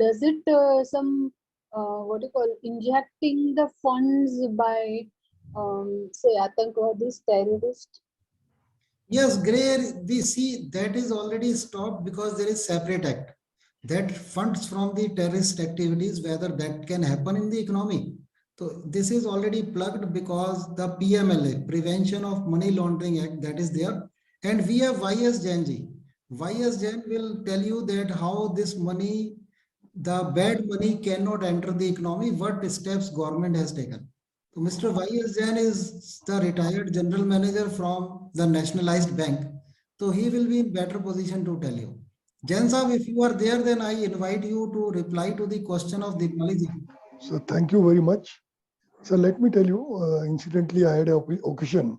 does it some what you call injecting the funds by say Atankwadis, terrorists? Yes, gray area, we see that is already stopped because there is separate act that funds from the terrorist activities, whether that can happen in the economy. So this is already plugged because the PMLA, Prevention of Money Laundering Act, that is there. And we have YS Jain ji. YS Jain will tell you that how this money, the bad money cannot enter the economy, what steps government has taken. So Mr. Y.S. Jain is the retired general manager from the nationalized bank. So he will be in better position to tell you. Jain Saab, if you are there, then I invite you to reply to the question of Deepali ji. So thank you very much. So let me tell you, incidentally, I had an occasion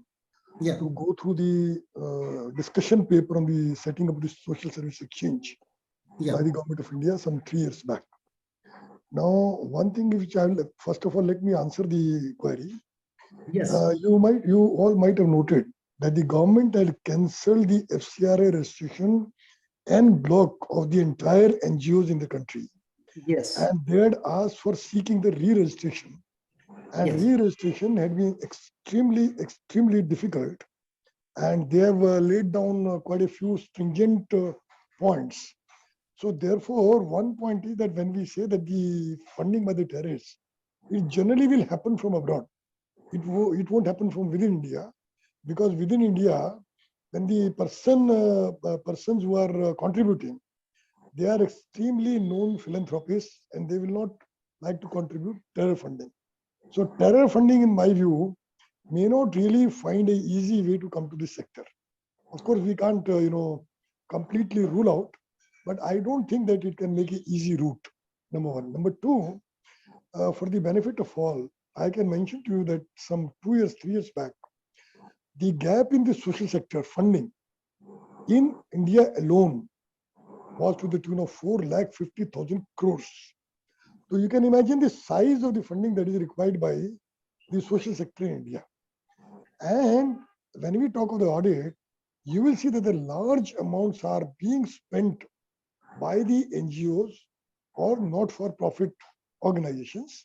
Yeah. to go through the discussion paper on the setting up the social service exchange Yeah. by the government of India some 3 years back. Now, one thing which I will, first of all, let me answer the query. Yes. You all might have noted that the government had cancelled the FCRA restriction and block of the entire NGOs in the country. Yes. And they had asked for seeking the re-registration. And Yes. re-registration had been extremely difficult. And they have laid down quite a few stringent points. So therefore, one point is that when we say that the funding by the terrorists, it generally will happen from abroad. It won't happen from within India, because within India, when the persons who are contributing, they are extremely known philanthropists and they will not like to contribute terror funding. So terror funding, in my view, may not really find an easy way to come to this sector. Of course, we can't, completely rule out, but I don't think that it can make an easy route, number one. Number two, for the benefit of all, I can mention to you that some 2 years, 3 years back, the gap in the social sector funding in India alone was to the tune of 4,50,000 crores. So you can imagine the size of the funding that is required by the social sector in India. And when we talk of the audit, you will see that the large amounts are being spent by the NGOs or not-for-profit organizations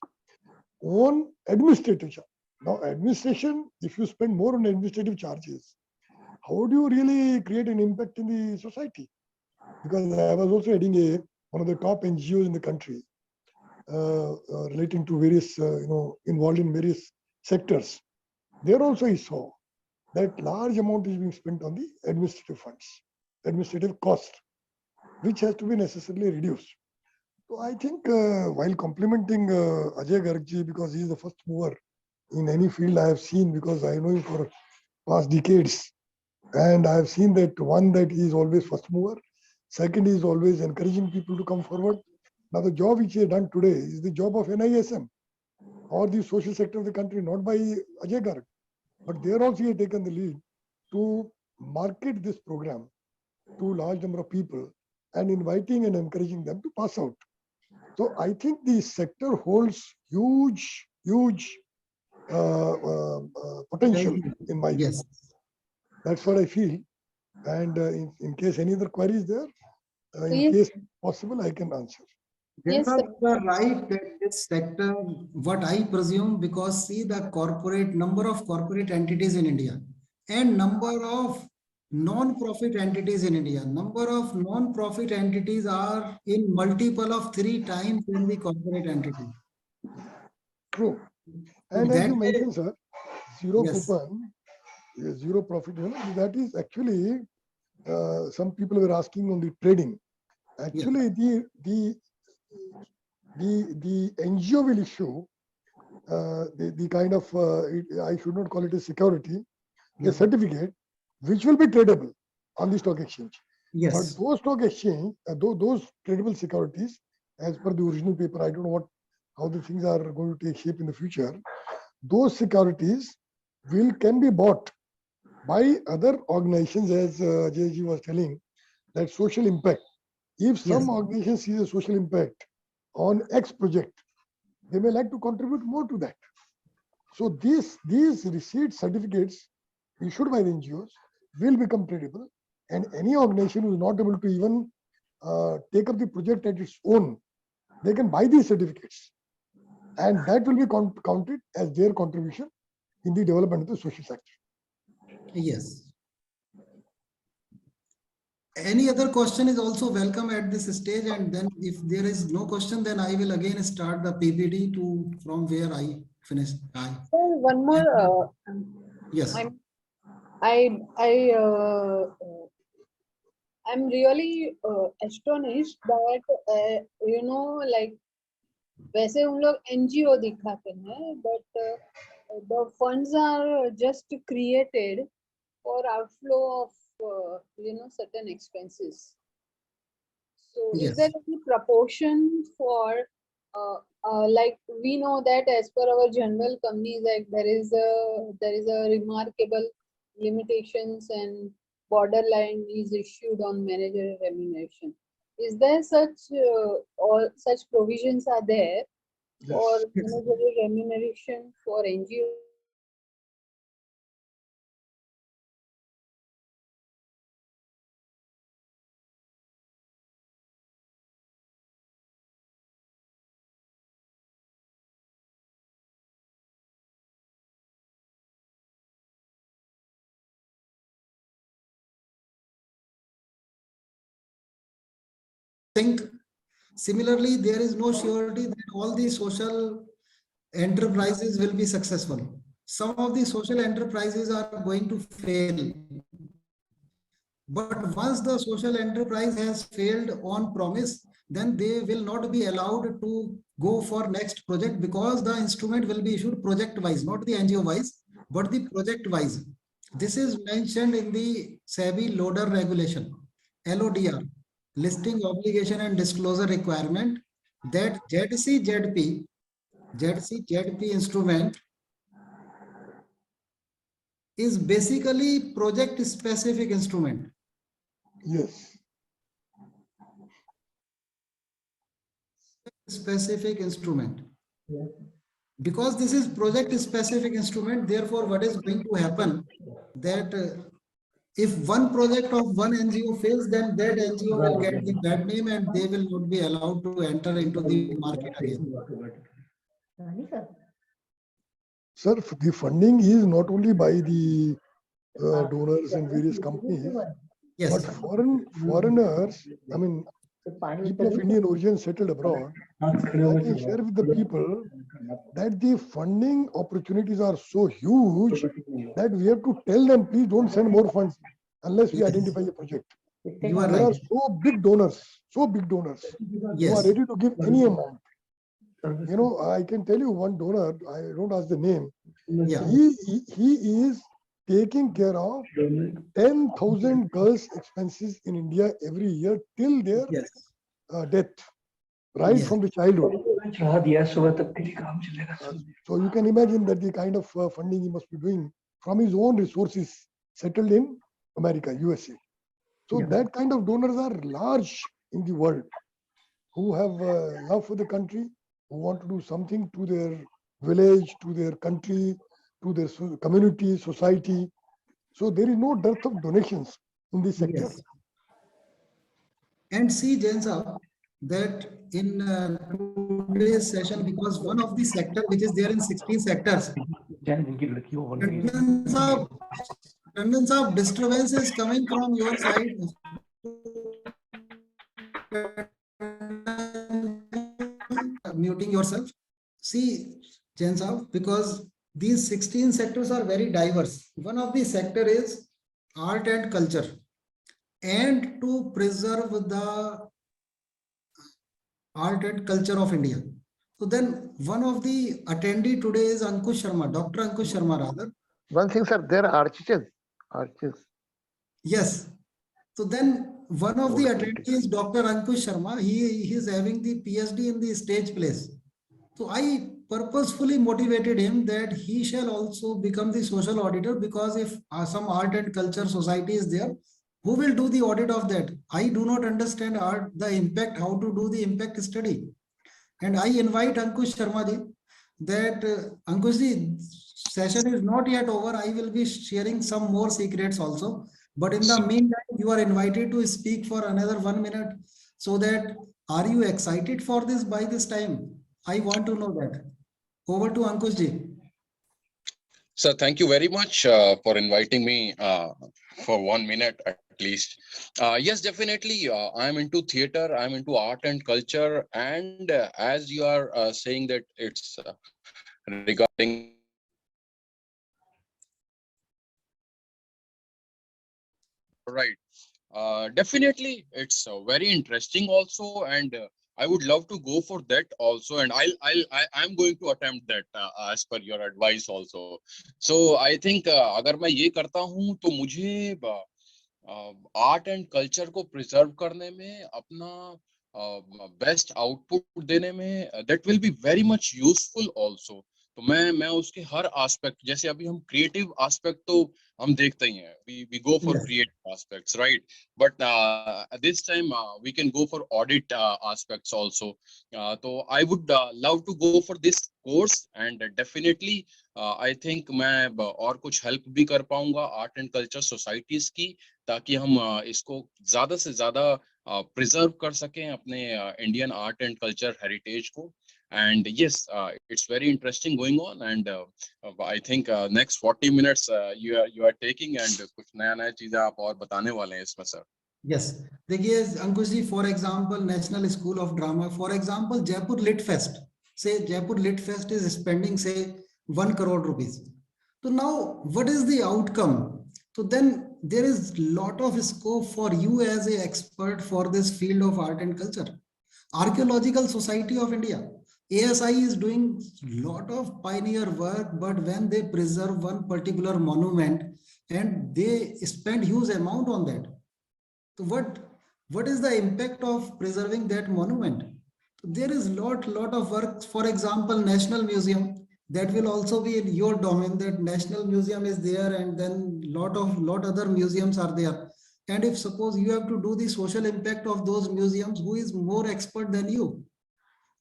on administrative charge. Now, administration, if you spend more on administrative charges, how do you really create an impact in the society? Because I was also heading one of the top NGOs in the country, relating to various, involved in various sectors. There also I saw that large amount is being spent on the administrative funds, administrative cost, which has to be necessarily reduced. So I think while complimenting Ajay Gargji, because he is the first mover in any field I have seen, because I know him for past decades, and I have seen that one, that he is always first mover. Second, he is always encouraging people to come forward. Now the job which he has done today is the job of NISM or the social sector of the country, not by Ajay Garg. But there also he has taken the lead to market this program to a large number of people and inviting and encouraging them to pass out. So I think the sector holds huge potential in my view. Yes. That's what I feel. And in case any other query is there, in Yes. case possible, I can answer. Yes, Yes, sir. you are right that this sector, what I presume, because see the number of corporate entities in India and number of non-profit entities in India. Number of non-profit entities are in multiple of 3 times in the corporate entity. True. So And as that you way- mentioned, sir, zero Yes. coupon, zero profit, that is actually, some people were asking on the trading. Actually, the NGO will issue the kind of, I should not call it a security, Yeah. a certificate, which will be tradable on the stock exchange. Yes. But those stock exchange, those tradable securities, as per the original paper, I don't know how the things are going to take shape in the future. Those securities can be bought by other organizations, as JG was telling, that social impact. If some Yes. organization sees a social impact on X project, they may like to contribute more to that. So these receipt certificates issued by the NGOs will become tradable, and any organization who is not able to even take up the project at its own, they can buy these certificates, and that will be counted as their contribution in the development of the social sector. Yes. Any other question is also welcome at this stage, and then if there is no question, then I will again start the PPT from where I finished. So one more. Yes. I'm really astonished that like वैसे हम लोग NGO दिखाते हैं, but the funds are just created for outflow of certain expenses. So Yes. is there any proportion for like we know that as per our general companies, like there is a remarkable limitations and borderline is issued on manager remuneration. Is there such or such provisions are there for Yes. managerial remuneration for NGO? Think similarly, there is no surety that all the social enterprises will be successful. Some of the social enterprises are going to fail. But once the social enterprise has failed on promise, then they will not be allowed to go for next project, because the instrument will be issued project wise, not the NGO wise, but the project wise. This is mentioned in the SEBI loader regulation, LODR, listing obligation and disclosure requirement, that ZC ZP instrument is basically project specific instrument. Yes. Specific instrument. Because this is project specific instrument, therefore what is going to happen that if one project of one NGO fails, then that NGO will get the bad name and they will not be allowed to enter into the market again. Sir, the funding is not only by the donors and various companies, Yes. but foreigners, I mean, people of Indian origin settled abroad, I can share with the people that the funding opportunities are so huge that we have to tell them, please don't send more funds unless we Yes. identify a project. You are There are right. so big donors who are Yes. ready to give any amount. You know, I can tell you one donor, I don't ask the name, Yeah. he is taking care of 10,000 girls' expenses in India every year till their Yes. death, right Yes. from the childhood. So you can imagine that the kind of funding he must be doing from his own resources settled in America, USA. So that kind of donors are large in the world, who have love for the country, who want to do something to their village, to their country, to their community, society. So there is no dearth of donations in this sector. Yes. And see, Jensa, that in today's session, because one of the sector which is there in 16 sectors, contains a Tandon sir, disturbance is coming from your side. Muting yourself. See, Jain sir, because these 16 sectors are very diverse. One of the sector is art and culture, and to preserve the art and culture of India. So then one of the attendee today is Ankush Sharma, Dr. Ankush Sharma rather. One thing, sir, there are arches. Arches. Yes. So then one of the attendees is Dr. Ankush Sharma. He is having the PhD in the stage plays. So I purposefully motivated him that he shall also become the social auditor, because if some art and culture society is there, who will do the audit of that? I do not understand art, the impact, how to do the impact study. And I invite Ankush Sharma ji that Ankush ji, session is not yet over. I will be sharing some more secrets also. But in the meantime, you are invited to speak for another 1 minute, so that are you excited for this by this time? I want to know that. Over to Ankush ji. Sir, thank you very much for inviting me for 1 minute at least. Yes, definitely. I'm into theater, I'm into art and culture. And as you are saying that it's regarding right. Definitely, it's very interesting also, and I would love to go for that also, and I'm going to attempt that as per your advice also. So I think अगर मैं ये करता हूँ तो मुझे art and culture को preserve करने में अपना बेस्ट आउटपुट देने में that will be very much useful also. तो मैं उसके हर एस्पेक्ट, जैसे अभी हम क्रिएटिव एस्पेक्ट तो हम देखते ही हैं, we go for creative aspects, right, but this time we can go for audit aspects also. तो I would love to go for this course, and definitely I think मैं और कुछ हेल्प भी कर पाऊंगा आर्ट एंड कल्चर सोसाइटीज की, ताकि हम इसको ज्यादा से ज्यादा प्रिजर्व कर सकें अपने Indian art and culture heritage को. And yes, it's very interesting going on, and I think next 40 minutes you are taking, and कुछ नया चीजें आप और बताने वाले हैं इसमें सर. Yes, देखिए अंकुश जी, for example National School of Drama, for example Jaipur Lit Fest, say Jaipur Lit Fest is spending say 1 crore rupees. So now what is the outcome? So then there is lot of scope for you as a expert for this field of art and culture. Archaeological Society of India, ASI, is doing lot of pioneer work, but when they preserve one particular monument and they spend huge amount on that, so what is the impact of preserving that monument? So there is lot of work. For example, National Museum, that will also be in your domain, that National Museum is there, and then lot other museums are there. And if suppose you have to do the social impact of those museums, who is more expert than you?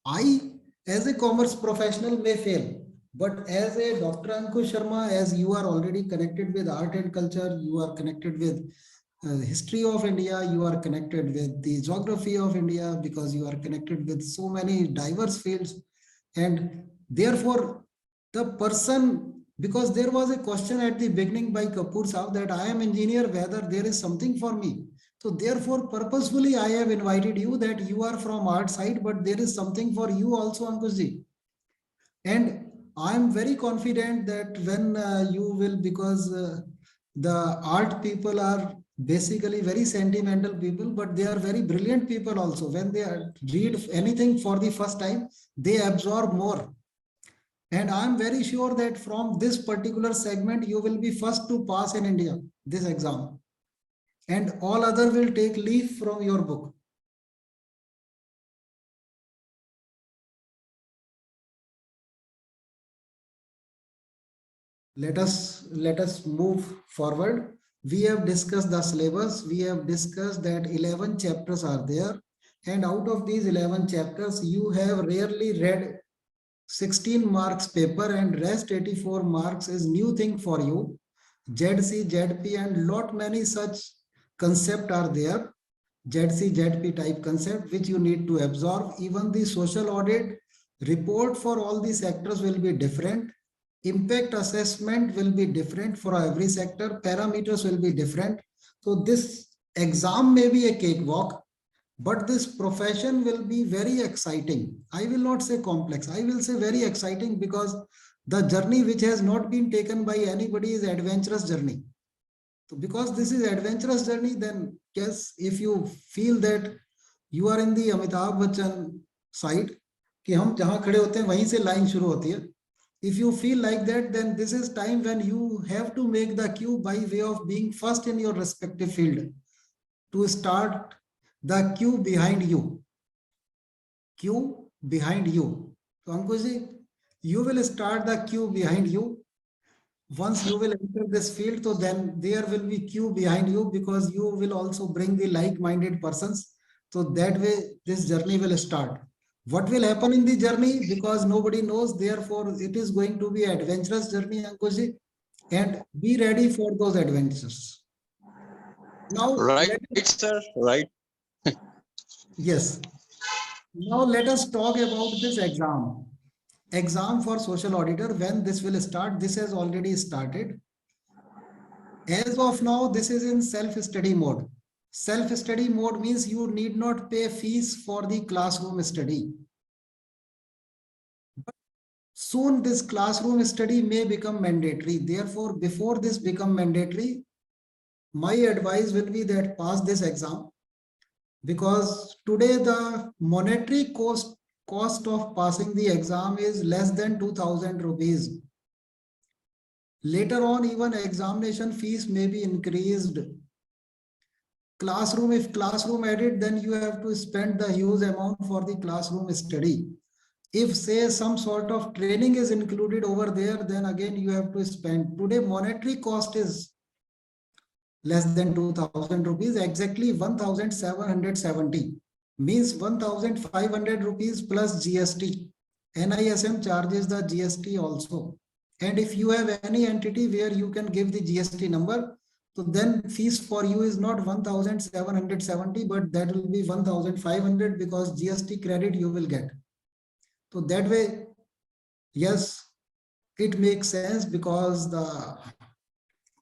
I, as a commerce professional, may fail, but as a Dr. Ankush Sharma, as you are already connected with art and culture, you are connected with history of India, you are connected with the geography of India, because you are connected with so many diverse fields. And therefore the person, because there was a question at the beginning by Kapoor Saab that I am engineer, whether there is something for me. So therefore purposefully I have invited you, that you are from art side, but there is something for you also, Ankush ji. And I am very confident that when you will, because the art people are basically very sentimental people, but they are very brilliant people also. When they read anything for the first time, they absorb more. And I am very sure that from this particular segment, you will be first to pass in India this exam, and all other will take leaf from your book. Let us move forward. We have discussed the syllabus. We have discussed that 11 chapters are there, and out of these 11 chapters, you have rarely read 16 marks paper, and rest 84 marks is new thing for you. ZC, ZP, and lot many such concept are there. ZC, ZP type concept which you need to absorb. Even the social audit report for all the sectors will be different. Impact assessment will be different for every sector. Parameters will be different. So this exam may be a cakewalk, but this profession will be very exciting. I will not say complex. I will say very exciting, because the journey which has not been taken by anybody is adventurous journey. So because this is adventurous journey, then yes, if you feel that you are in the Amitabh Bachchan side, कि हम जहाँ खड़े होते हैं वहीं से line शुरू होती है. If you feel like that, then this is time when you have to make the queue by way of being first in your respective field to start the queue behind you. Queue behind you. So Ankush, you will start the queue behind you. Once you will enter this field, so then there will be queue behind you, because you will also bring the like-minded persons. So that way this journey will start. What will happen in the journey, because nobody knows, therefore it is going to be an adventurous journey, Ankush, and be ready for those adventures. Now, Right, sir, right. yes. Now let us talk about this exam. Exam for social auditor, when this will start. This has already started. As of now, this is in self-study mode. Self-study mode means you need not pay fees for the classroom study. But soon this classroom study may become mandatory. Therefore, before this become mandatory, my advice will be that pass this exam, because today the monetary cost of passing the exam is less than 2,000 rupees. Later on, even examination fees may be increased. Classroom, if classroom added, then you have to spend the huge amount for the classroom study. If say some sort of training is included over there, then again you have to spend. Today monetary cost is less than 2,000 rupees, exactly 1,770, means 1,500 rupees plus GST. NISM charges the GST also. And if you have any entity where you can give the GST number, so then fees for you is not 1,770, but that will be 1,500, because GST credit you will get. So that way, yes, it makes sense, because the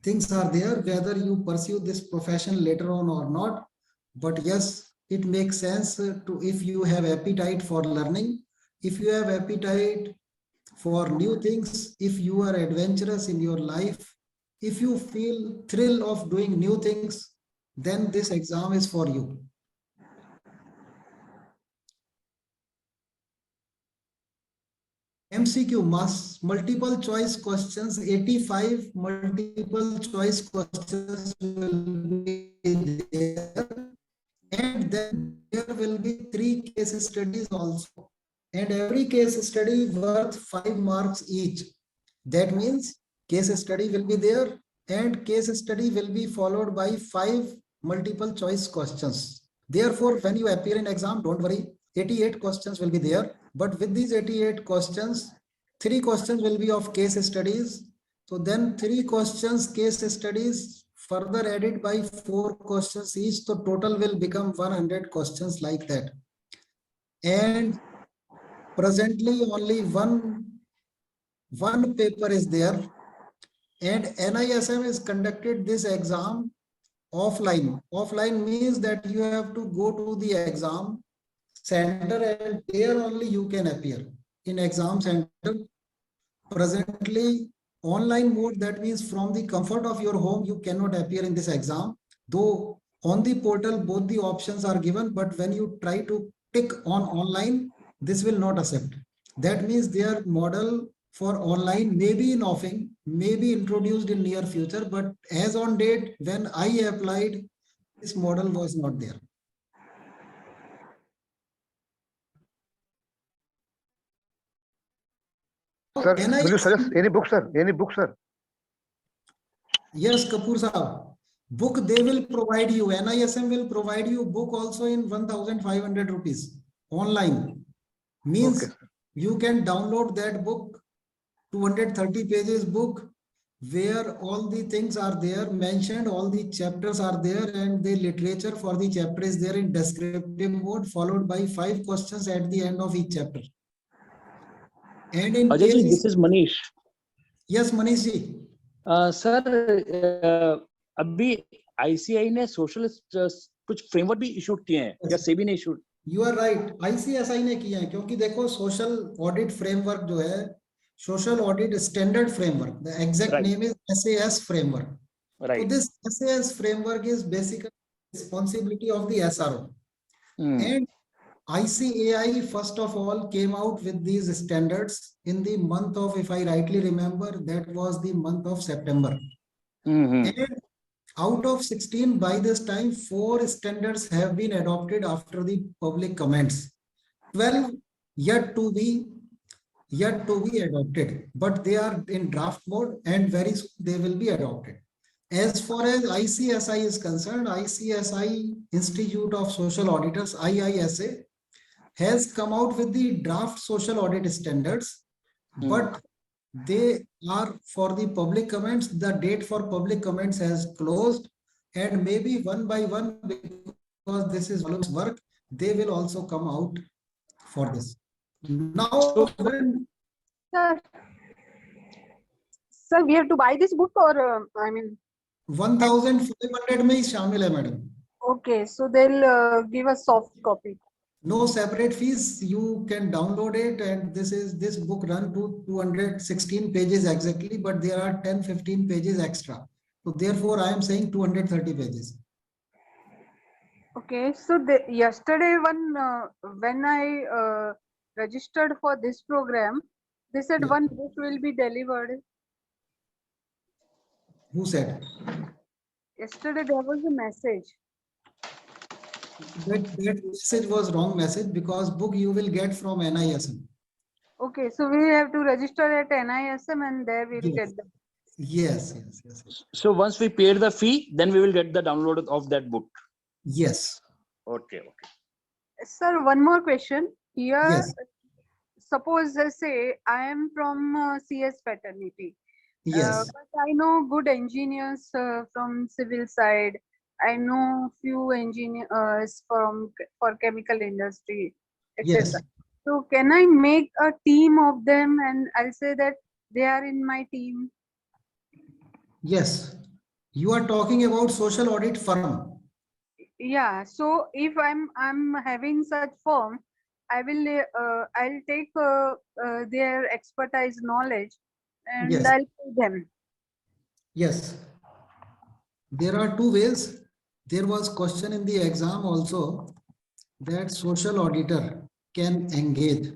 things are there, whether you pursue this profession later on or not. But yes, it makes sense to, if you have appetite for learning, if you have appetite for new things, if you are adventurous in your life, if you feel thrill of doing new things, then this exam is for you. MCQ multiple choice questions, 85 multiple choice questions will be there, and then there will be 3 case studies also, and every case study worth 5 marks each. That means case study will be there, and case study will be followed by 5 multiple choice questions. Therefore, when you appear in exam, don't worry, 88 questions will be there. But with these 88 questions, 3 questions will be of case studies. So then 3 questions case studies further added by 4 questions each. So total will become 100 questions like that. And presently only one paper is there. And NISM is conducted this exam offline. Offline means that you have to go to the exam center, and there only you can appear in exam center. Presently online mode, that means from the comfort of your home you cannot appear in this exam, though on the portal both the options are given, but when you try to tick on online, this will not accept. That means their model for online may be in offing, may be introduced in near future, but as on date when I applied, this model was not there. Sir, will you suggest any book, sir? Any book, sir? Yes, Kapoor Saab. Book they will provide you. NISM will provide you book also in 1,500 rupees online. Means Okay, you can download that book, 230 pages book, where all the things are there mentioned, all the chapters are there, and the literature for the chapter is there in descriptive mode, followed by 5 questions at the end of each chapter. And in Ajay ji, case, this is Manish. Yes, Manish ji. Sir अभी ICI ने social कुछ framework भी issue किए हैं या सेबी ने issue? You are right, ICSI ने किया है, क्योंकि देखो सोशल ऑडिट फ्रेमवर्क जो है, social audit standard framework, the exact name is SAS framework. So this SAS framework is basically responsibility of the SRO. And ICAI first of all came out with these standards in the month of, if I rightly remember, that was the month of September. And out of 16, by this time, 4 standards have been adopted after the public comments. 12 yet to be adopted, but they are in draft mode and very soon they will be adopted. As far as ICSI is concerned, ICSI, Institute of Social Auditors, IISA, has come out with the draft social audit standards, but they are for the public comments. The date for public comments has closed, and maybe one by one, because this is work, they will also come out for this. Now, sir, we have to buy this book, or I mean, 1500 में ही शामिल है madam. okay, so they'll give us soft copy. No separate fees. You can download it, and this book run to 216 pages exactly, but there are 10-15 pages extra. So therefore, I am saying 230 pages. Okay, so yesterday when I registered for this program, they said one book will be delivered. Who said? Yesterday there was a message. That message was wrong message, because book you will get from NISM. Okay, so we have to register at NISM and there we will get them. Yes. So once we pay the fee, then we will get the download of that book. Yes. Okay. Sir, one more question here. Yes. Suppose say I am from CS fraternity. Yes. But I know good engineers from civil side. I know few engineers for chemical industry, etc. Yes. So can I make a team of them and I'll say that they are in my team? Yes. You are talking about social audit firm. Yeah. So if I'm having such firm, I will I'll take their expertise knowledge and Yes. I'll pay them. Yes. There are 2 ways. There was question in the exam also that social auditor can engage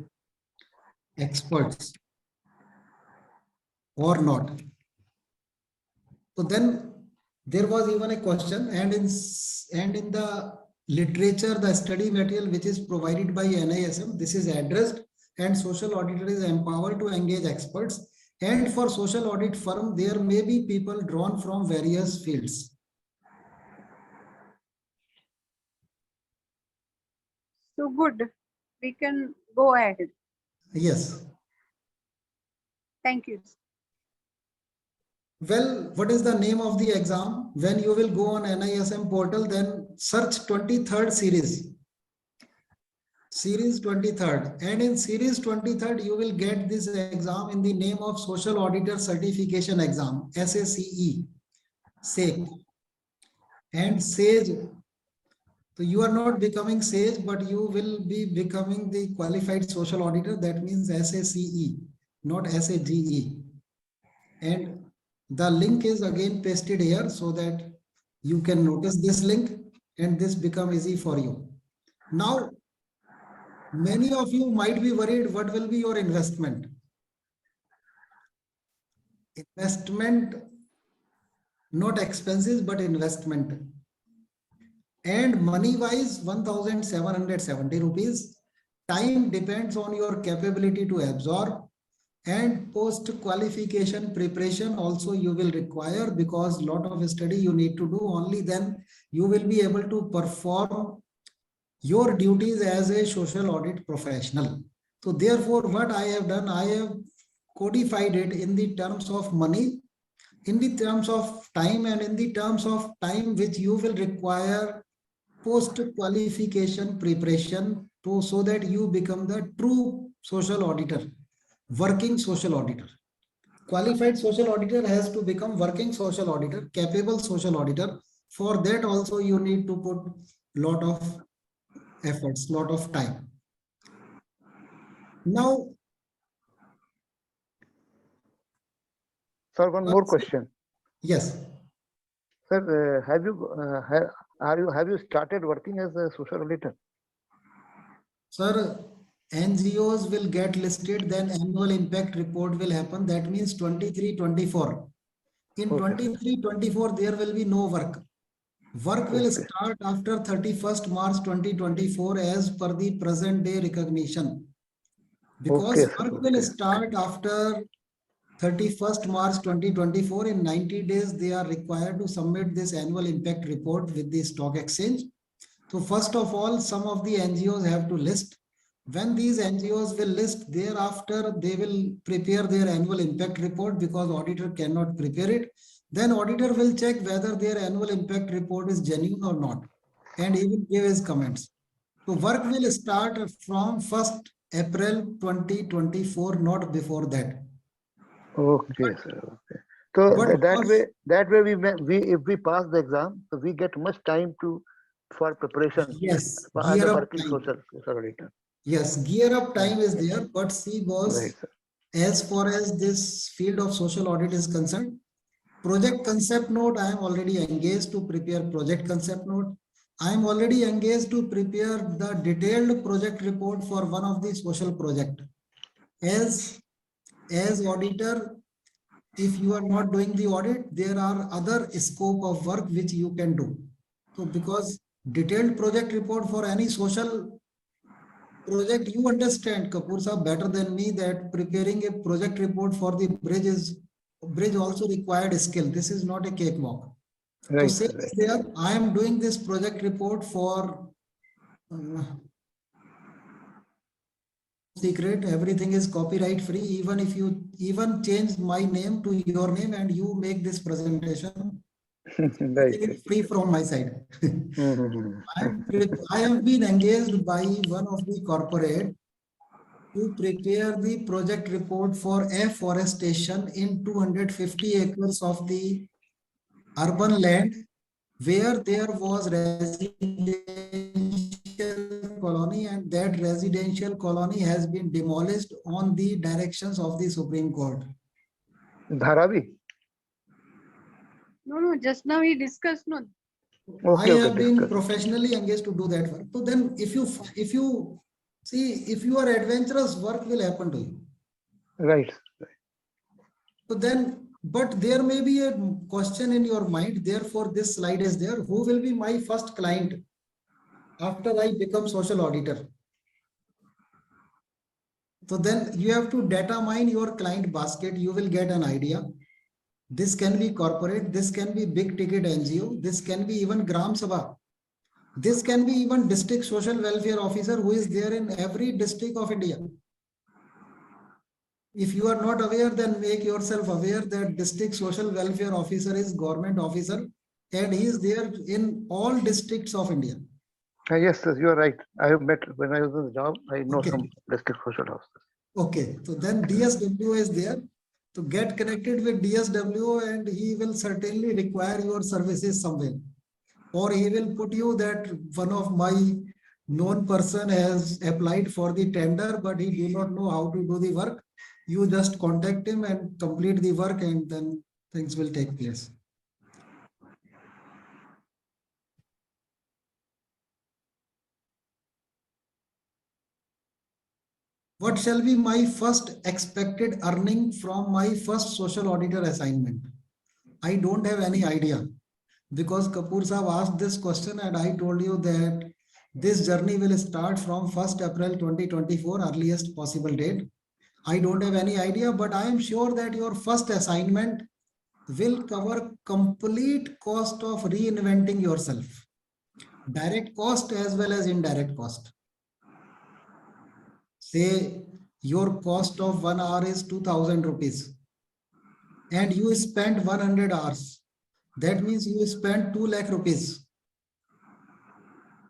experts or not. So then there was even a question, and in the literature, the study material which is provided by NISM, this is addressed, and social auditor is empowered to engage experts. And for social audit firm, there may be people drawn from various fields. So good, we can go ahead. Yes. Thank you. Well, what is the name of the exam? When you will go on NISM portal, then search 23rd series. Series 23rd. And in series 23rd, you will get this exam in the name of Social Auditor Certification Exam, SACE, SACE. And SAGE. So you are not becoming SAGE, but you will be becoming the qualified social auditor. That means SACE, not SAGE. And the link is again pasted here so that you can notice this link and this become easy for you. Now, many of you might be worried, what will be your investment? Investment, not expenses, but investment. And money wise, 1,770 rupees. Time depends on your capability to absorb. And post qualification preparation also you will require, because a lot of study you need to do. Only then you will be able to perform your duties as a social audit professional. So therefore, what I have done, I have codified it in the terms of money, in the terms of time, and in the terms of time which you will require post qualification preparation so that you become the true social auditor, working social auditor. qualified social auditor has to become working social auditor, capable social auditor. For that also you need to put lot of efforts, lot of time. Now, Sir, one more question. yes. Sir, have you started working as a social auditor? Sir, NGOs will get listed, then annual impact report will happen. That means 23-24. In Okay. 23-24, there will be no work. Work will Okay. start after 31st March 2024 as per the present day recognition. Because Okay, sir. work will Okay. start after 31st March 2024. In 90 days, they are required to submit this annual impact report with the stock exchange. So first of all, some of the NGOs have to list. When these NGOs will list, thereafter they will prepare their annual impact report because auditor cannot prepare it. Then auditor will check whether their annual impact report is genuine or not, and he will give his comments. So work will start from 1st April 2024, not before that. Okay, sir. Okay. So But that way we if we pass the exam, so we get much time for preparation yes, as gear a up working time. social auditor. Yes, gear up time is there, but see, boss, Right, sir. as far as this field of social audit is concerned, project concept note, I am already engaged to prepare project concept note. I am already engaged to prepare the detailed project report for one of the social project. As auditor, if you are not doing the audit, there are other scope of work which you can do. So because detailed project report for any social project, you understand, Kapoor sir, better than me that preparing a project report for the bridge also required skill. This is not a cakewalk. So Right, say sir, right. there, I am doing this project report for secret, everything is copyright free. Even if you even change my name to your name and you make this presentation, Right, it is free from my side. Mhm. I have been engaged by one of the corporate to prepare the project report for afforestation in 250 acres of the urban land where there was residential colony, and that residential colony has been demolished on the directions of the Supreme Court. Dharavi. No, just now we discussed, no. Okay, I okay, have been discuss. professionally engaged to do that work. So then if you see, if you are adventurous, work will happen to you. Right. So then, but there may be a question in your mind. Therefore, this slide is there. Who will be my first client after I become social auditor? So then you have to data mine your client basket. You will get an idea. This can be corporate. This can be big ticket NGO. This can be even Gram Sabha. This can be even district social welfare officer who is there in every district of India. If you are not aware, then make yourself aware that district social welfare officer is government officer and he is there in all districts of India. Yes, sir, you are right. I have met when I was in the job. I know Okay. some district social officers. Okay, so then DSW is there. To get connected with DSW and he will certainly require your services somewhere. Or he will put you that one of my known person has applied for the tender, but he do not know how to do the work. You just contact him and complete the work and then things will take place. What shall be my first expected earning from my first social auditor assignment? I don't have any idea because Kapoor Saab asked this question and I told you that this journey will start from 1st April 2024, earliest possible date. I don't have any idea, but I am sure that your first assignment will cover complete cost of reinventing yourself. Direct cost as well as indirect cost. Say your cost of 1 hour is 2000 rupees and you spend 100 hours. That means you spend 2 lakh rupees.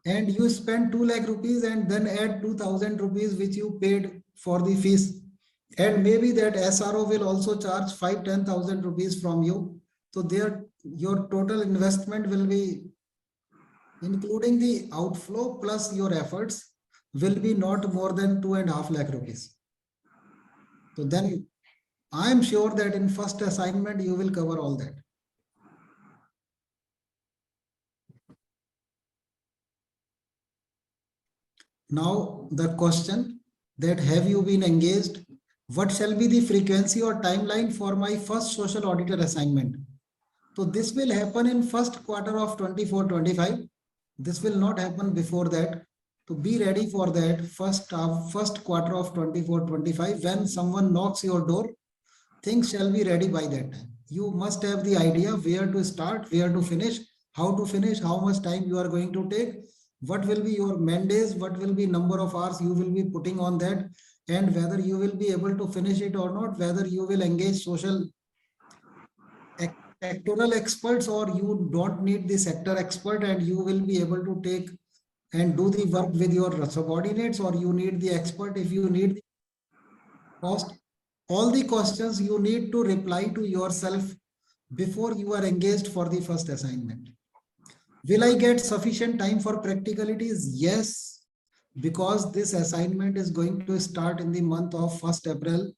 And you spend 2 lakh rupees and then add 2000 rupees which you paid for the fees. And maybe that SRO will also charge 5-10,000 rupees from you. So there, your total investment will be, including the outflow plus your efforts, will be not more than 2.5 lakh rupees. So then I am sure that in first assignment, you will cover all that. Now the question that have you been engaged? What shall be the frequency or timeline for my first social auditor assignment? So this will happen in first quarter of 24-25. This will not happen before that. To be ready for that first quarter of 24-25, when someone knocks your door, things shall be ready by that time. You must have the idea where to start, where to finish, how to finish, how much time you are going to take, what will be your mandates, what will be number of hours you will be putting on that, and whether you will be able to finish it or not, whether you will engage social sectoral experts or you don't need the sector expert and you will be able to take and do the work with your subordinates, or you need the expert. If you need the cost, all the questions you need to reply to yourself before you are engaged for the first assignment. Will I get sufficient time for practicalities? Yes, because this assignment is going to start in the month of 1st April,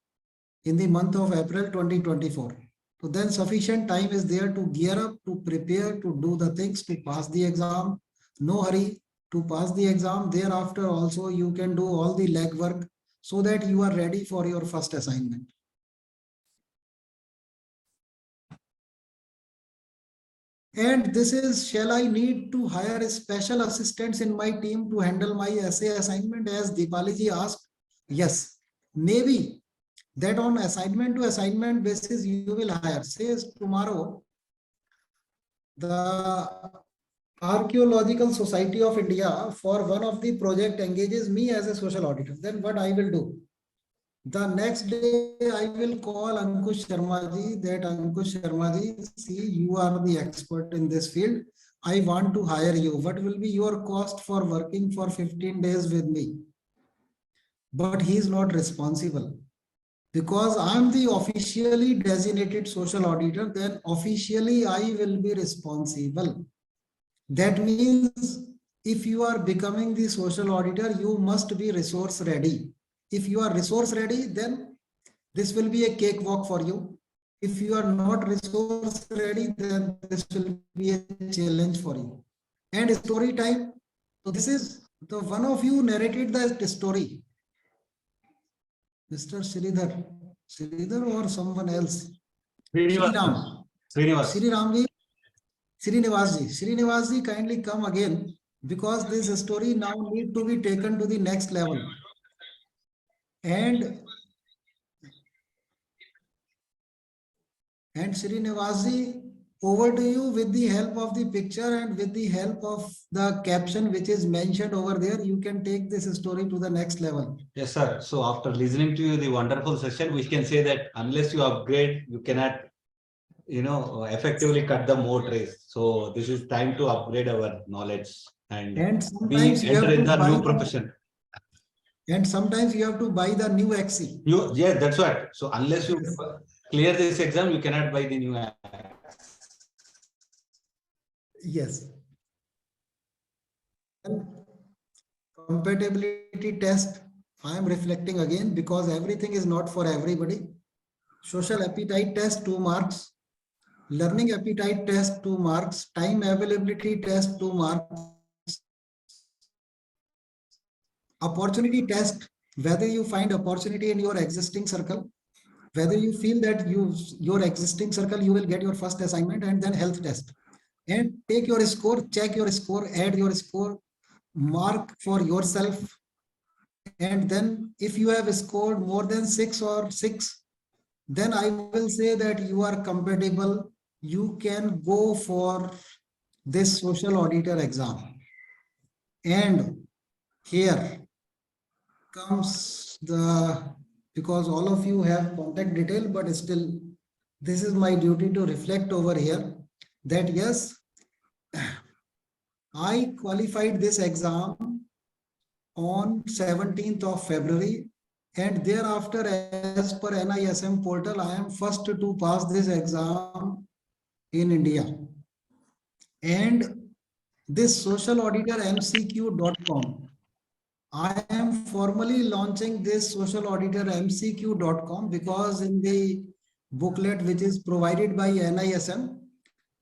in the month of April 2024. So then sufficient time is there to gear up, to prepare, to do the things, to pass the exam. No hurry to pass the exam. Thereafter also you can do all the legwork so that you are ready for your first assignment. And this is, shall I need to hire special assistants in my team to handle my essay assignment, as Deepali ji asked? Yes, maybe that on assignment to assignment basis you will hire. Says tomorrow the Archaeological Society of India for one of the project engages me as a social auditor. Then what I will do? The next day I will call Ankush Sharma ji, that Ankush Sharma ji, see, you are the expert in this field. I want to hire you. What will be your cost for working for 15 days with me? But he is not responsible. Because I am the officially designated social auditor, then officially I will be responsible. That means if you are becoming the social auditor, you must be resource ready. If you are resource ready, then this will be a cakewalk for you. If you are not resource ready, then this will be a challenge for you. And story time. So this is the one of you narrated the story. Mr. Sridhar or someone else? Sriram. Srinivas ji, kindly come again, because this story now need to be taken to the next level. And Srinivas ji, over to you with the help of the picture and with the help of the caption which is mentioned over there. You can take this story to the next level. Yes, sir. So after listening to you, the wonderful session, we can say that unless you upgrade, you cannot, effectively cut the moat race. So this is time to upgrade our knowledge and sometimes we you have enter in to the buy new profession. And sometimes you have to buy the new XE. Yeah, that's right. So unless you clear this exam, you cannot buy the new. Yes. Compatibility test, I am reflecting again, because everything is not for everybody. Social appetite test, 2 marks. Learning appetite test, 2 marks. Time availability test, 2 marks. Opportunity test, whether you find opportunity in your existing circle, whether you feel that your existing circle, you will get your first assignment. And then health test. And take your score, check your score, add your score, mark for yourself. And then if you have scored more than 6 or 6, then I will say that you are compatible. You can go for this social auditor exam. And here comes because all of you have contact detail, but still this is my duty to reflect over here that yes, I qualified this exam on 17th of February And thereafter, as per NISM portal, I am first to pass this exam in India. And this Social Auditor MCQ.com, I am formally launching this Social Auditor MCQ.com because in the booklet which is provided by NISM,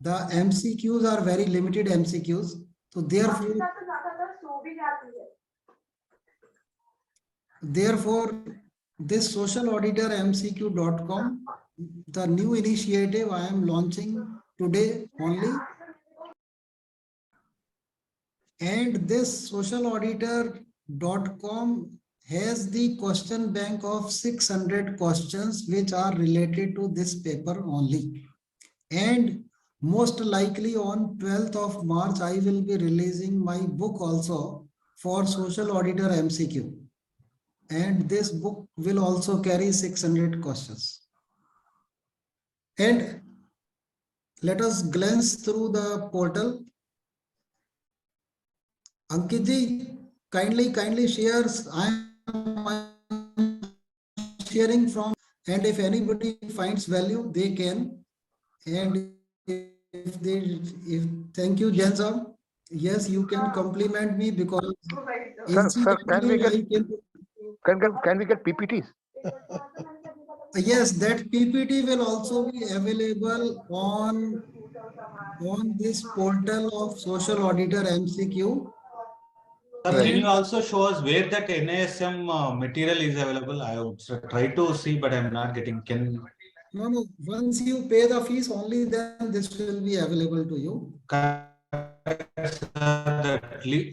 the MCQs are very limited MCQs. So therefore, this Social Auditor MCQ.com, the new initiative I am launching today only. And this Social Auditor.com has the question bank of 600 questions which are related to this paper only. And most likely on 12th of March, I will be releasing my book also for Social Auditor MCQ. And this book will also carry 600 questions. And let us glance through the portal. Ankit ji, kindly shares. I am sharing from, and if anybody finds value, they can. And if thank you, Jansam. Yes, you can compliment me because Sir, can we get PPTs? Yes, that PPT will also be available on this portal of Social Auditor MCQ. Can you also show us where that NISM material is available? I would try to see, but I'm not getting. No. Once you pay the fees, only then this will be available to you.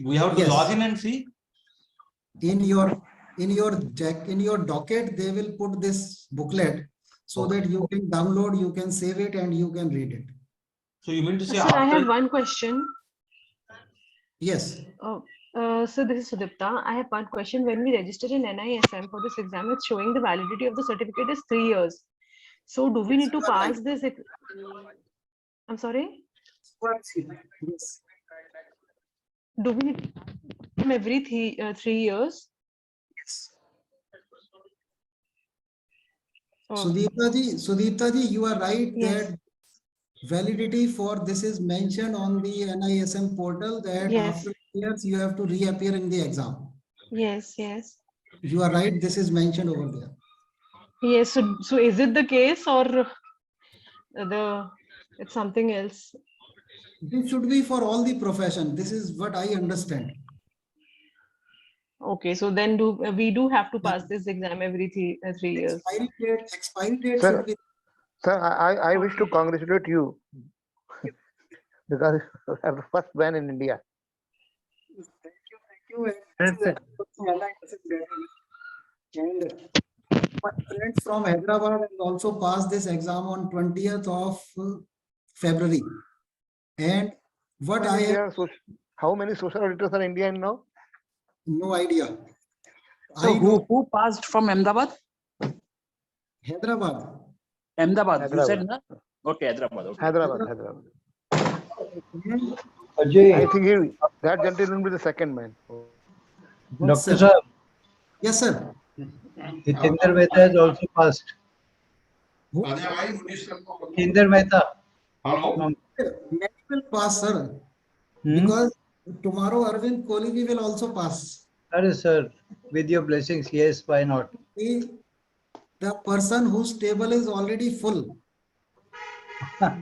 We have to log in and see. In your docket, they will put this booklet so that you can download, you can save it, and you can read it. So you mean to say? Sir, I have one question. Yes. So this is Sudipta. I have one question. When we register in NISM for this exam, it's showing the validity of the certificate is 3 years. So do we need to pass this? I'm sorry? Yes. Do we need every 3 years? Yes. Sudipta ji, you are right that validity for this is mentioned on the NISM portal that after years you have to reappear in the exam. Yes. You are right. This is mentioned over there. Yes. So is it the case or it's something else? This should be for all the profession. This is what I understand. Okay, so then we do have to pass this exam every 3 years. Expiry date should be. Sir, I wish to congratulate you because you have the first ban in India. Thank you. And my friends from Hyderabad has also passed this exam on 20th of February. And what I have, how many social auditors are in India now? No idea. So who passed from Ahmedabad? Hyderabad. Ahmedabad. You said no? Okay, Hyderabad. Okay. Hyderabad. Ajay. I think that gentleman will be the second man. Dr. Sir. Yes, sir. Hitendra Mehta has also passed. Hitendra Mehta. Many will pass, sir. Because tomorrow Arvind Kohli will also pass. Sir, with your blessings, yes, why not? The person whose table is already full,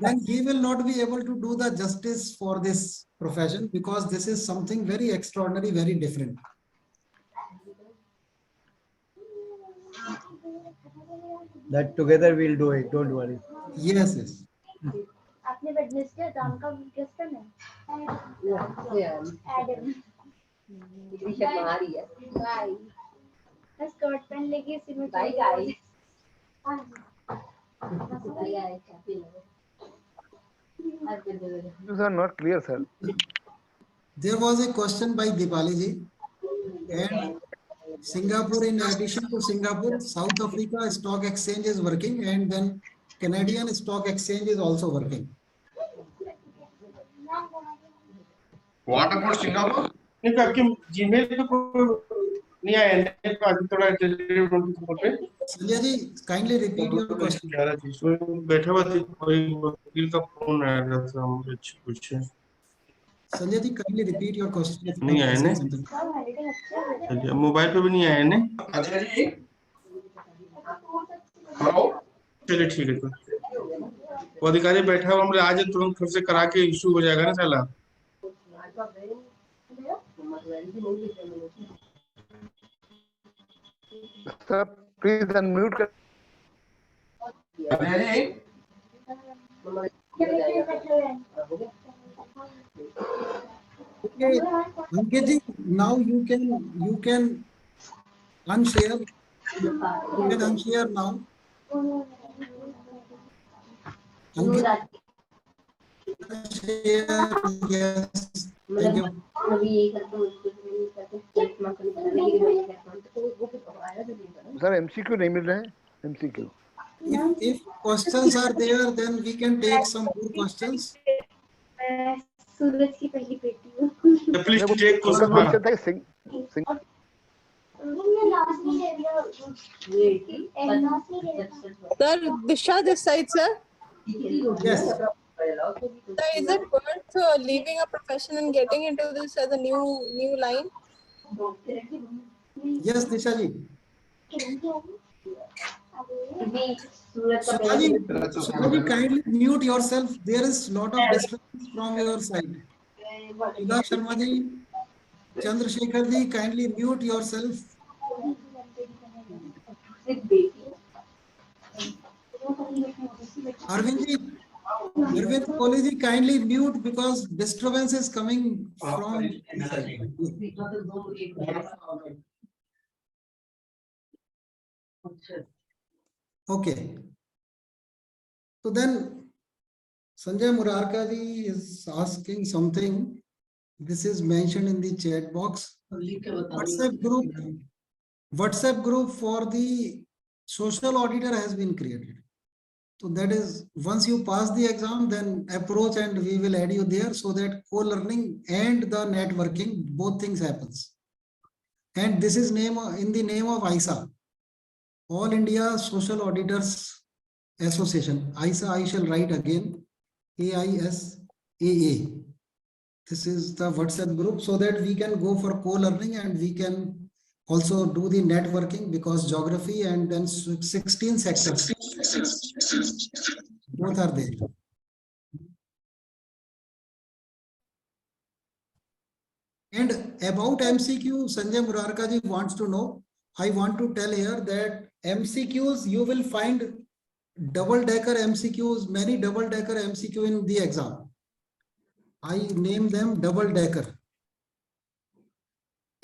then he will not be able to do the justice for this profession because this is something very extraordinary, very different. That together we'll do it, don't worry. Yes. आपने Wednesday Ram का guess करना है Adam Rishabh मारी है bye बस skirt पहन लेके इसी में bye guys These are not clear, sir. There was a question by Dipali ji, and Singapore, in addition to Singapore, South Africa Stock Exchange is working, and then Canadian Stock Exchange is also working. What about Singapore? नहीं आया है तो आज थोड़ा पे Sanjay ji, kindly repeat your question. बैठा हुआ थी कोई वकील का फोन आया था मुझे कुछ Sanjay ji, kindly repeat your question. If you नहीं are आया asking ने something. चलिए मोबाइल पे भी नहीं आया ने चलिए ठीक है तो वो अधिकारी बैठा हुआ मुझे आज तुरंत फिर से करा के इशू हो जाएगा ना साला Sir, please unmute. Okay, Ankit ji, now you can unshare. You can unshare now. Ankit, share. Yes. Thank you. Sir, MCQ नहीं मिल रहे हैं MCQ. If questions are there, then we can take some more questions. सूरज की पहली बेटी हूँ। Please take question. Question था sing. Sir, Disha this side, sir. Yes. Sir, is it worth leaving a profession and getting into this as a new line? Yes, Disha ji. Sudhaji, kindly mute yourself. There is lot of disturbance from your side. Ila Sharma ji, Chandrasekhar ji, kindly mute yourself. Arvind ji, Arvind Kohli ji, kindly mute because disturbance is coming from your side. Okay. So then Sanjay Murarka ji is asking something. This is mentioned in the chat box. WhatsApp group for the social auditor has been created. So that is, once you pass the exam, then approach and we will add you there so that co-learning and the networking, both things happens. And this is in the name of ISA, All India Social Auditors Association. ISA, I shall write again, AISAA. This is the WhatsApp group so that we can go for co-learning and we can also do the networking because geography and then 16 sectors. Both are there. And about MCQ, Sanjay Murarka ji wants to know. I want to tell here that MCQs, you will find double-decker MCQs, many double-decker MCQ in the exam. I name them double-decker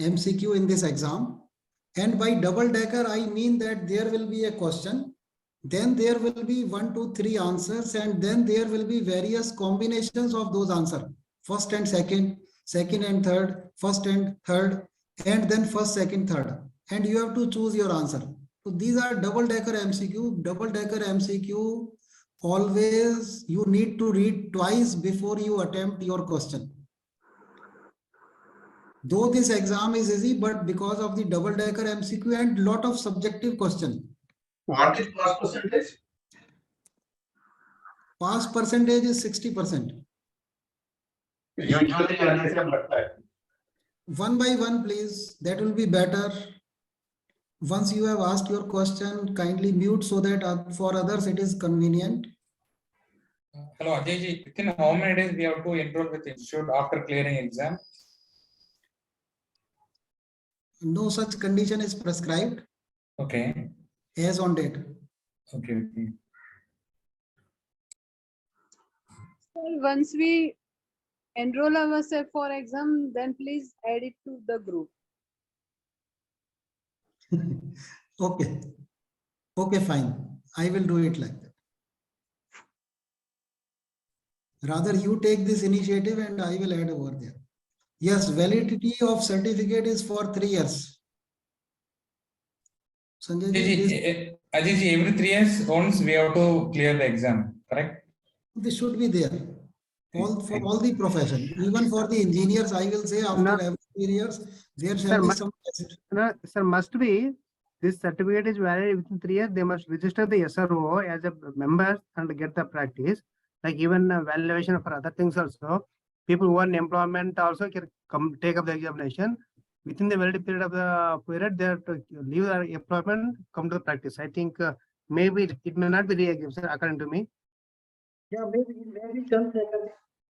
MCQ in this exam. And by double-decker, I mean that there will be a question, then there will be 1, 2, 3 answers, and then there will be various combinations of those answers. First and second, second and third, first and third, and then first, second, third. And you have to choose your answer. So these are double-decker MCQ. Double-decker MCQ, always you need to read twice before you attempt your question. Though this exam is easy, but because of the double-decker MCQ and lot of subjective question. What is pass percentage? Pass percentage is 60%. One by one, please. That will be better. Once you have asked your question, kindly mute so that for others it is convenient. Hello, Ajay ji. Within how many days we have to enroll with institute after clearing exam? No such condition is prescribed. Okay. As on date. Okay. Once we enroll ourselves for exam, then please add it to the group. Okay. Okay, fine. I will do it like that. Rather, you take this initiative and I will add over there. Yes, validity of certificate is for 3 years. Sanjay ji, Ajay ji, every 3 years once we have to clear the exam, correct? This should be there. For all the profession, even for the engineers, I will say after every 3 years, there shall be some test. No, sir, must be this certificate is valid within 3 years. They must register the SRO as a member and get the practice. Like even valuation for other things also. People who are in employment also can come take up the examination. Within the validity period of the period, they have to leave their employment, come to the practice. I think maybe it may not be re-exam, sir, according to me. Yeah, maybe some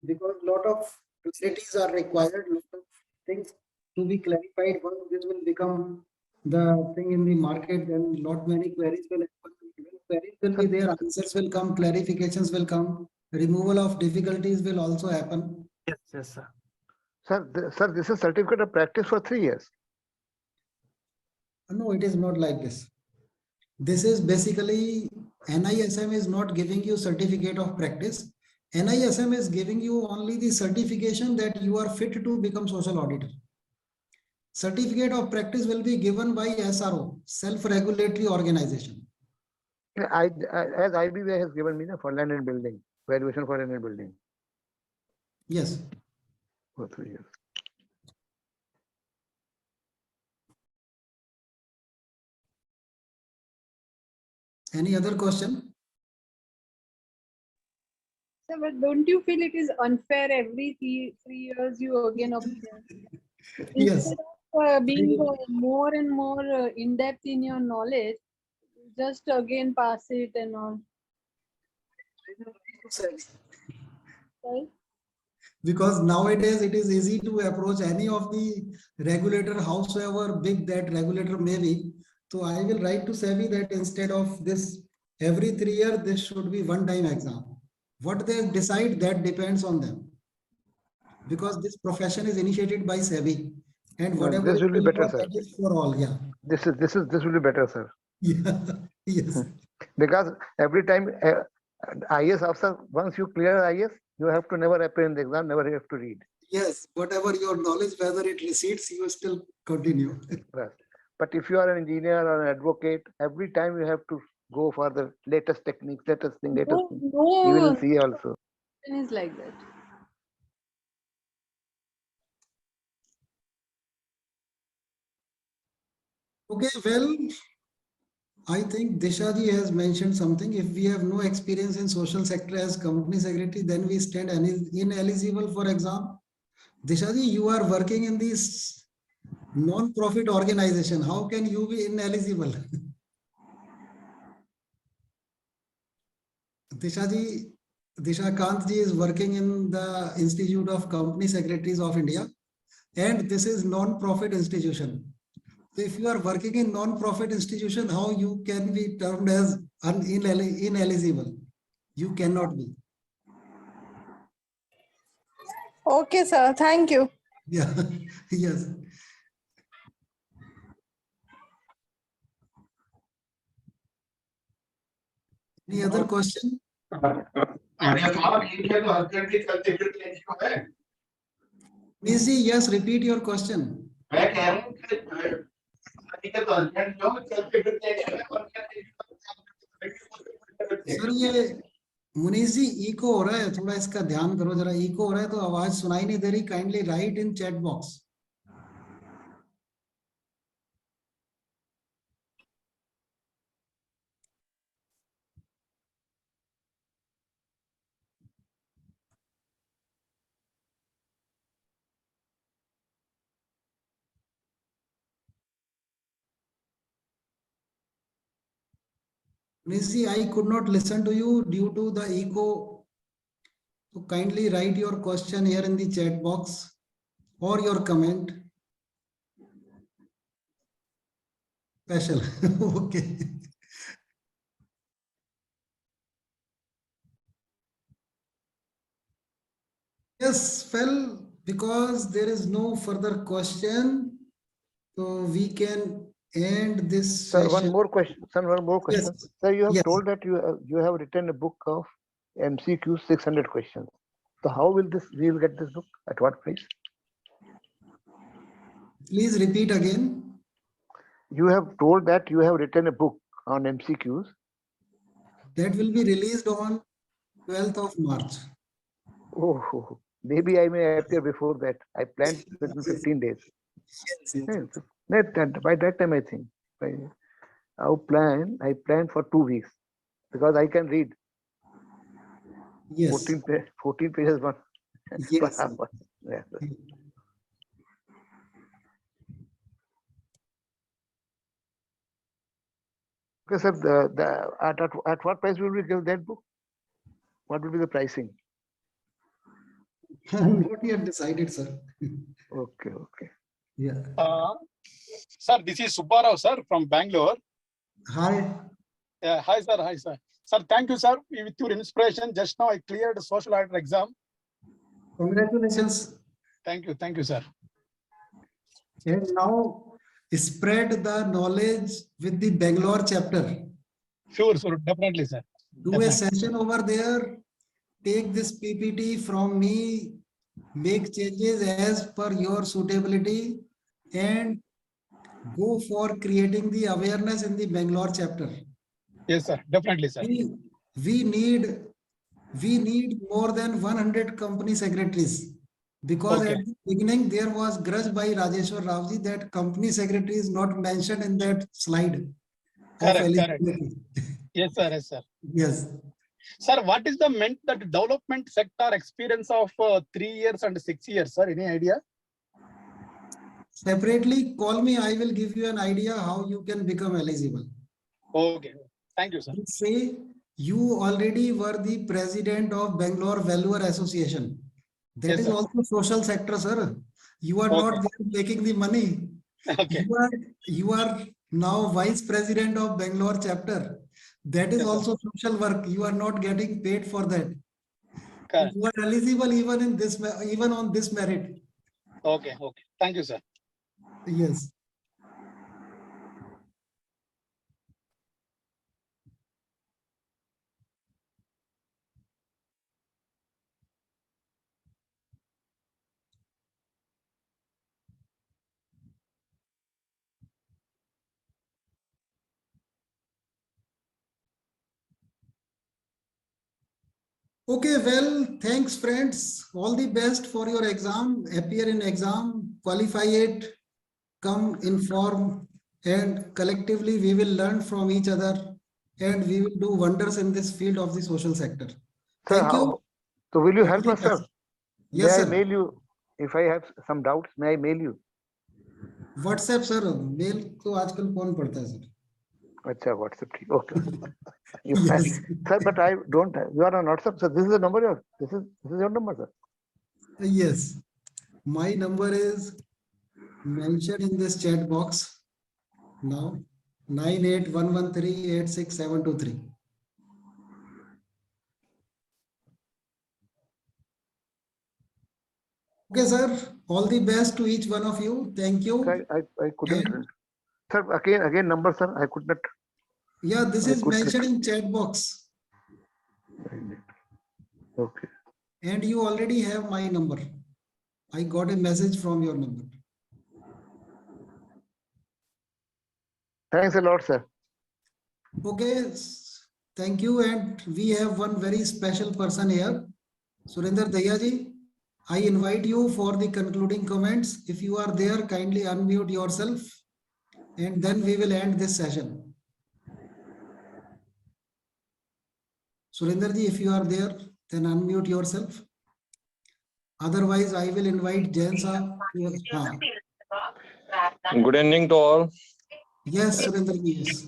because lot of facilities are required, lot of things to be clarified. Once this will become the thing in the market, then lot many queries will happen. Queries will be there, answers will come, clarifications will come, removal of difficulties will also happen. Yes, sir. Sir, this is certificate of practice for 3 years. No, it is not like this. This is basically NISM is not giving you certificate of practice. NISM is giving you only the certification that you are fit to become social auditor. Certificate of practice will be given by SRO, self-regulatory organization. As IBA has given me for land and building, valuation for land and building. Yes. For 3 years. Any other question? Sir, but don't you feel it is unfair every 3 years you again appear? Yes. Instead of being more and more in-depth in your knowledge, just again pass it and all. Right? Because nowadays it is easy to approach any of the regulator, howsoever big that regulator may be. So I will write to SEBI that instead of this every 3 years, this should be one-time exam. What they decide, that depends on them. Because this profession is initiated by SEBI, and whatever this will be better, sir. that is for all. Yeah. This will be better, sir. Yeah. Yes. Because every time IS officer, once you clear IS, you have to never appear in the exam, never have to read. Yes, whatever your knowledge, whether it recedes, you still continue. Right. But if you are an engineer or an advocate, every time you have to go for the latest techniques, latest thing. No, You will see also. it is like that. Okay, well, I think Dishaji has mentioned something. If we have no experience in social sector as company secretary, then we stand ineligible for exam. Dishaji, you are working in this non-profit organization. How can you be ineligible? Disha Kantji is working in the Institute of Company Secretaries of India, and this is non-profit institution. So if you are working in non-profit institution, how you can be termed as ineligible? You cannot be. Okay, sir. Thank you. Yeah. Yes. Any other question? Easy. Yes. Repeat your question. Sir ये मुनीष जी eco हो रहा है, थोड़ा इसका ध्यान करो जरा. Eco हो रहा है तो आवाज सुनाई नहीं दे रही. Kindly right in chat box. Munisji, I could not listen to you due to the echo. So kindly write your question here in the chat box or your comment. Special. Okay. Yes, well, because there is no further question, so we can end this Sir, session. one more question. Sir, one more question. Yes. Sir, you have Yes. told that you have written a book of MCQ 600 questions. So how will we will get this book? At what price? Please repeat again. You have told that you have written a book on MCQs. That will be released on 12th of March. Oh, maybe I may appear before that. I planned within 15 days. By that time, I think. I planned for 2 weeks because I can read. Yes. 14 pages one. Yes. Yeah. Okay, sir. At what price will we give that book? What will be the pricing? Not yet decided, sir. Okay, okay. Yeah. Sir, this is Subbarao, sir, from Bangalore. Hi. Yeah, hi, sir. Hi, sir. Sir, thank you, sir. With your inspiration, just now I cleared the social auditor exam. Congratulations. Thank you, sir. And now spread the knowledge with the Bangalore chapter. Sure, definitely, sir. Do a session over there. Take this PPT from me. Make changes as per your suitability and go for creating the awareness in the Bangalore chapter. Yes, sir. Definitely, sir. We need more than 100 company secretaries because Okay. at the beginning there was grudge by Rajeshwar Ravji that company secretary is not mentioned in that slide. Correct. Yes, sir. Yes, sir. Yes. Sir, what is the development sector experience of 3 years and 6 years, sir? Any idea? Separately, call me. I will give you an idea how you can become eligible. Okay. Thank you, sir. Say you already were the president of Bangalore Valuer Association. That Yes, is sir. also social sector, sir. You are not there taking the money. Okay. You are now vice president of Bangalore chapter. That is Yes, also social work. You are not getting paid for that. Correct. You are eligible even in this, even on this merit. Okay. Thank you, sir. Yes. Okay, well, thanks friends. All the best for your exam. Appear in exam, qualify it, come inform, and collectively we will learn from each other and we will do wonders in this field of the social sector. Thank you. So will you All help the us, sir? best. Yes, May I sir. mail you if I have some doubts? May I mail you? WhatsApp, sir. Mail तो आजकल कौन पढ़ता है, sir? अच्छा, WhatsApp. Okay. Yes. Sir, but I don't. You are on WhatsApp, sir. This is the number. This is your number, sir. Yes. My number is mentioned in this chat box now. 9811386723. Okay, sir. All the best to each one of you. Thank you. Sir, I couldn't. Sir, again number, sir. I could not. Yeah, this is mentioned in chat box. Okay. And you already have my number. I got a message from your number. Thanks a lot, sir. Okay. Thank you. And we have one very special person here. Surinder Dayaji, I invite you for the concluding comments. If you are there, kindly unmute yourself. And then we will end this session. Surinder ji, if you are there, then unmute yourself. Otherwise, I will invite Jainsa. Good evening to all. Yes, Surinder ji, yes.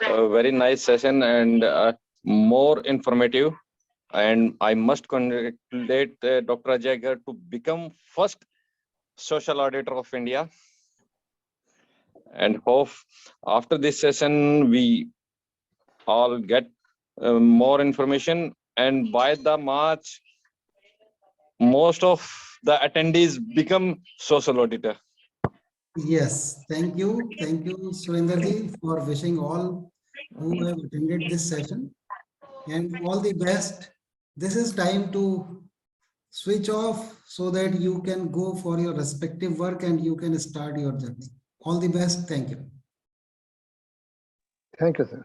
A very nice session and more informative. And I must congratulate Dr. Ajay Gar to become first social auditor of India. And hope after this session, we all get more information. And by the March, most of the attendees become social auditor. Yes, thank you. Thank you, Surinder ji, for wishing all who have attended this session. And all the best. This is time to switch off so that you can go for your respective work and you can start your journey. All the best. Thank you. Thank you, sir.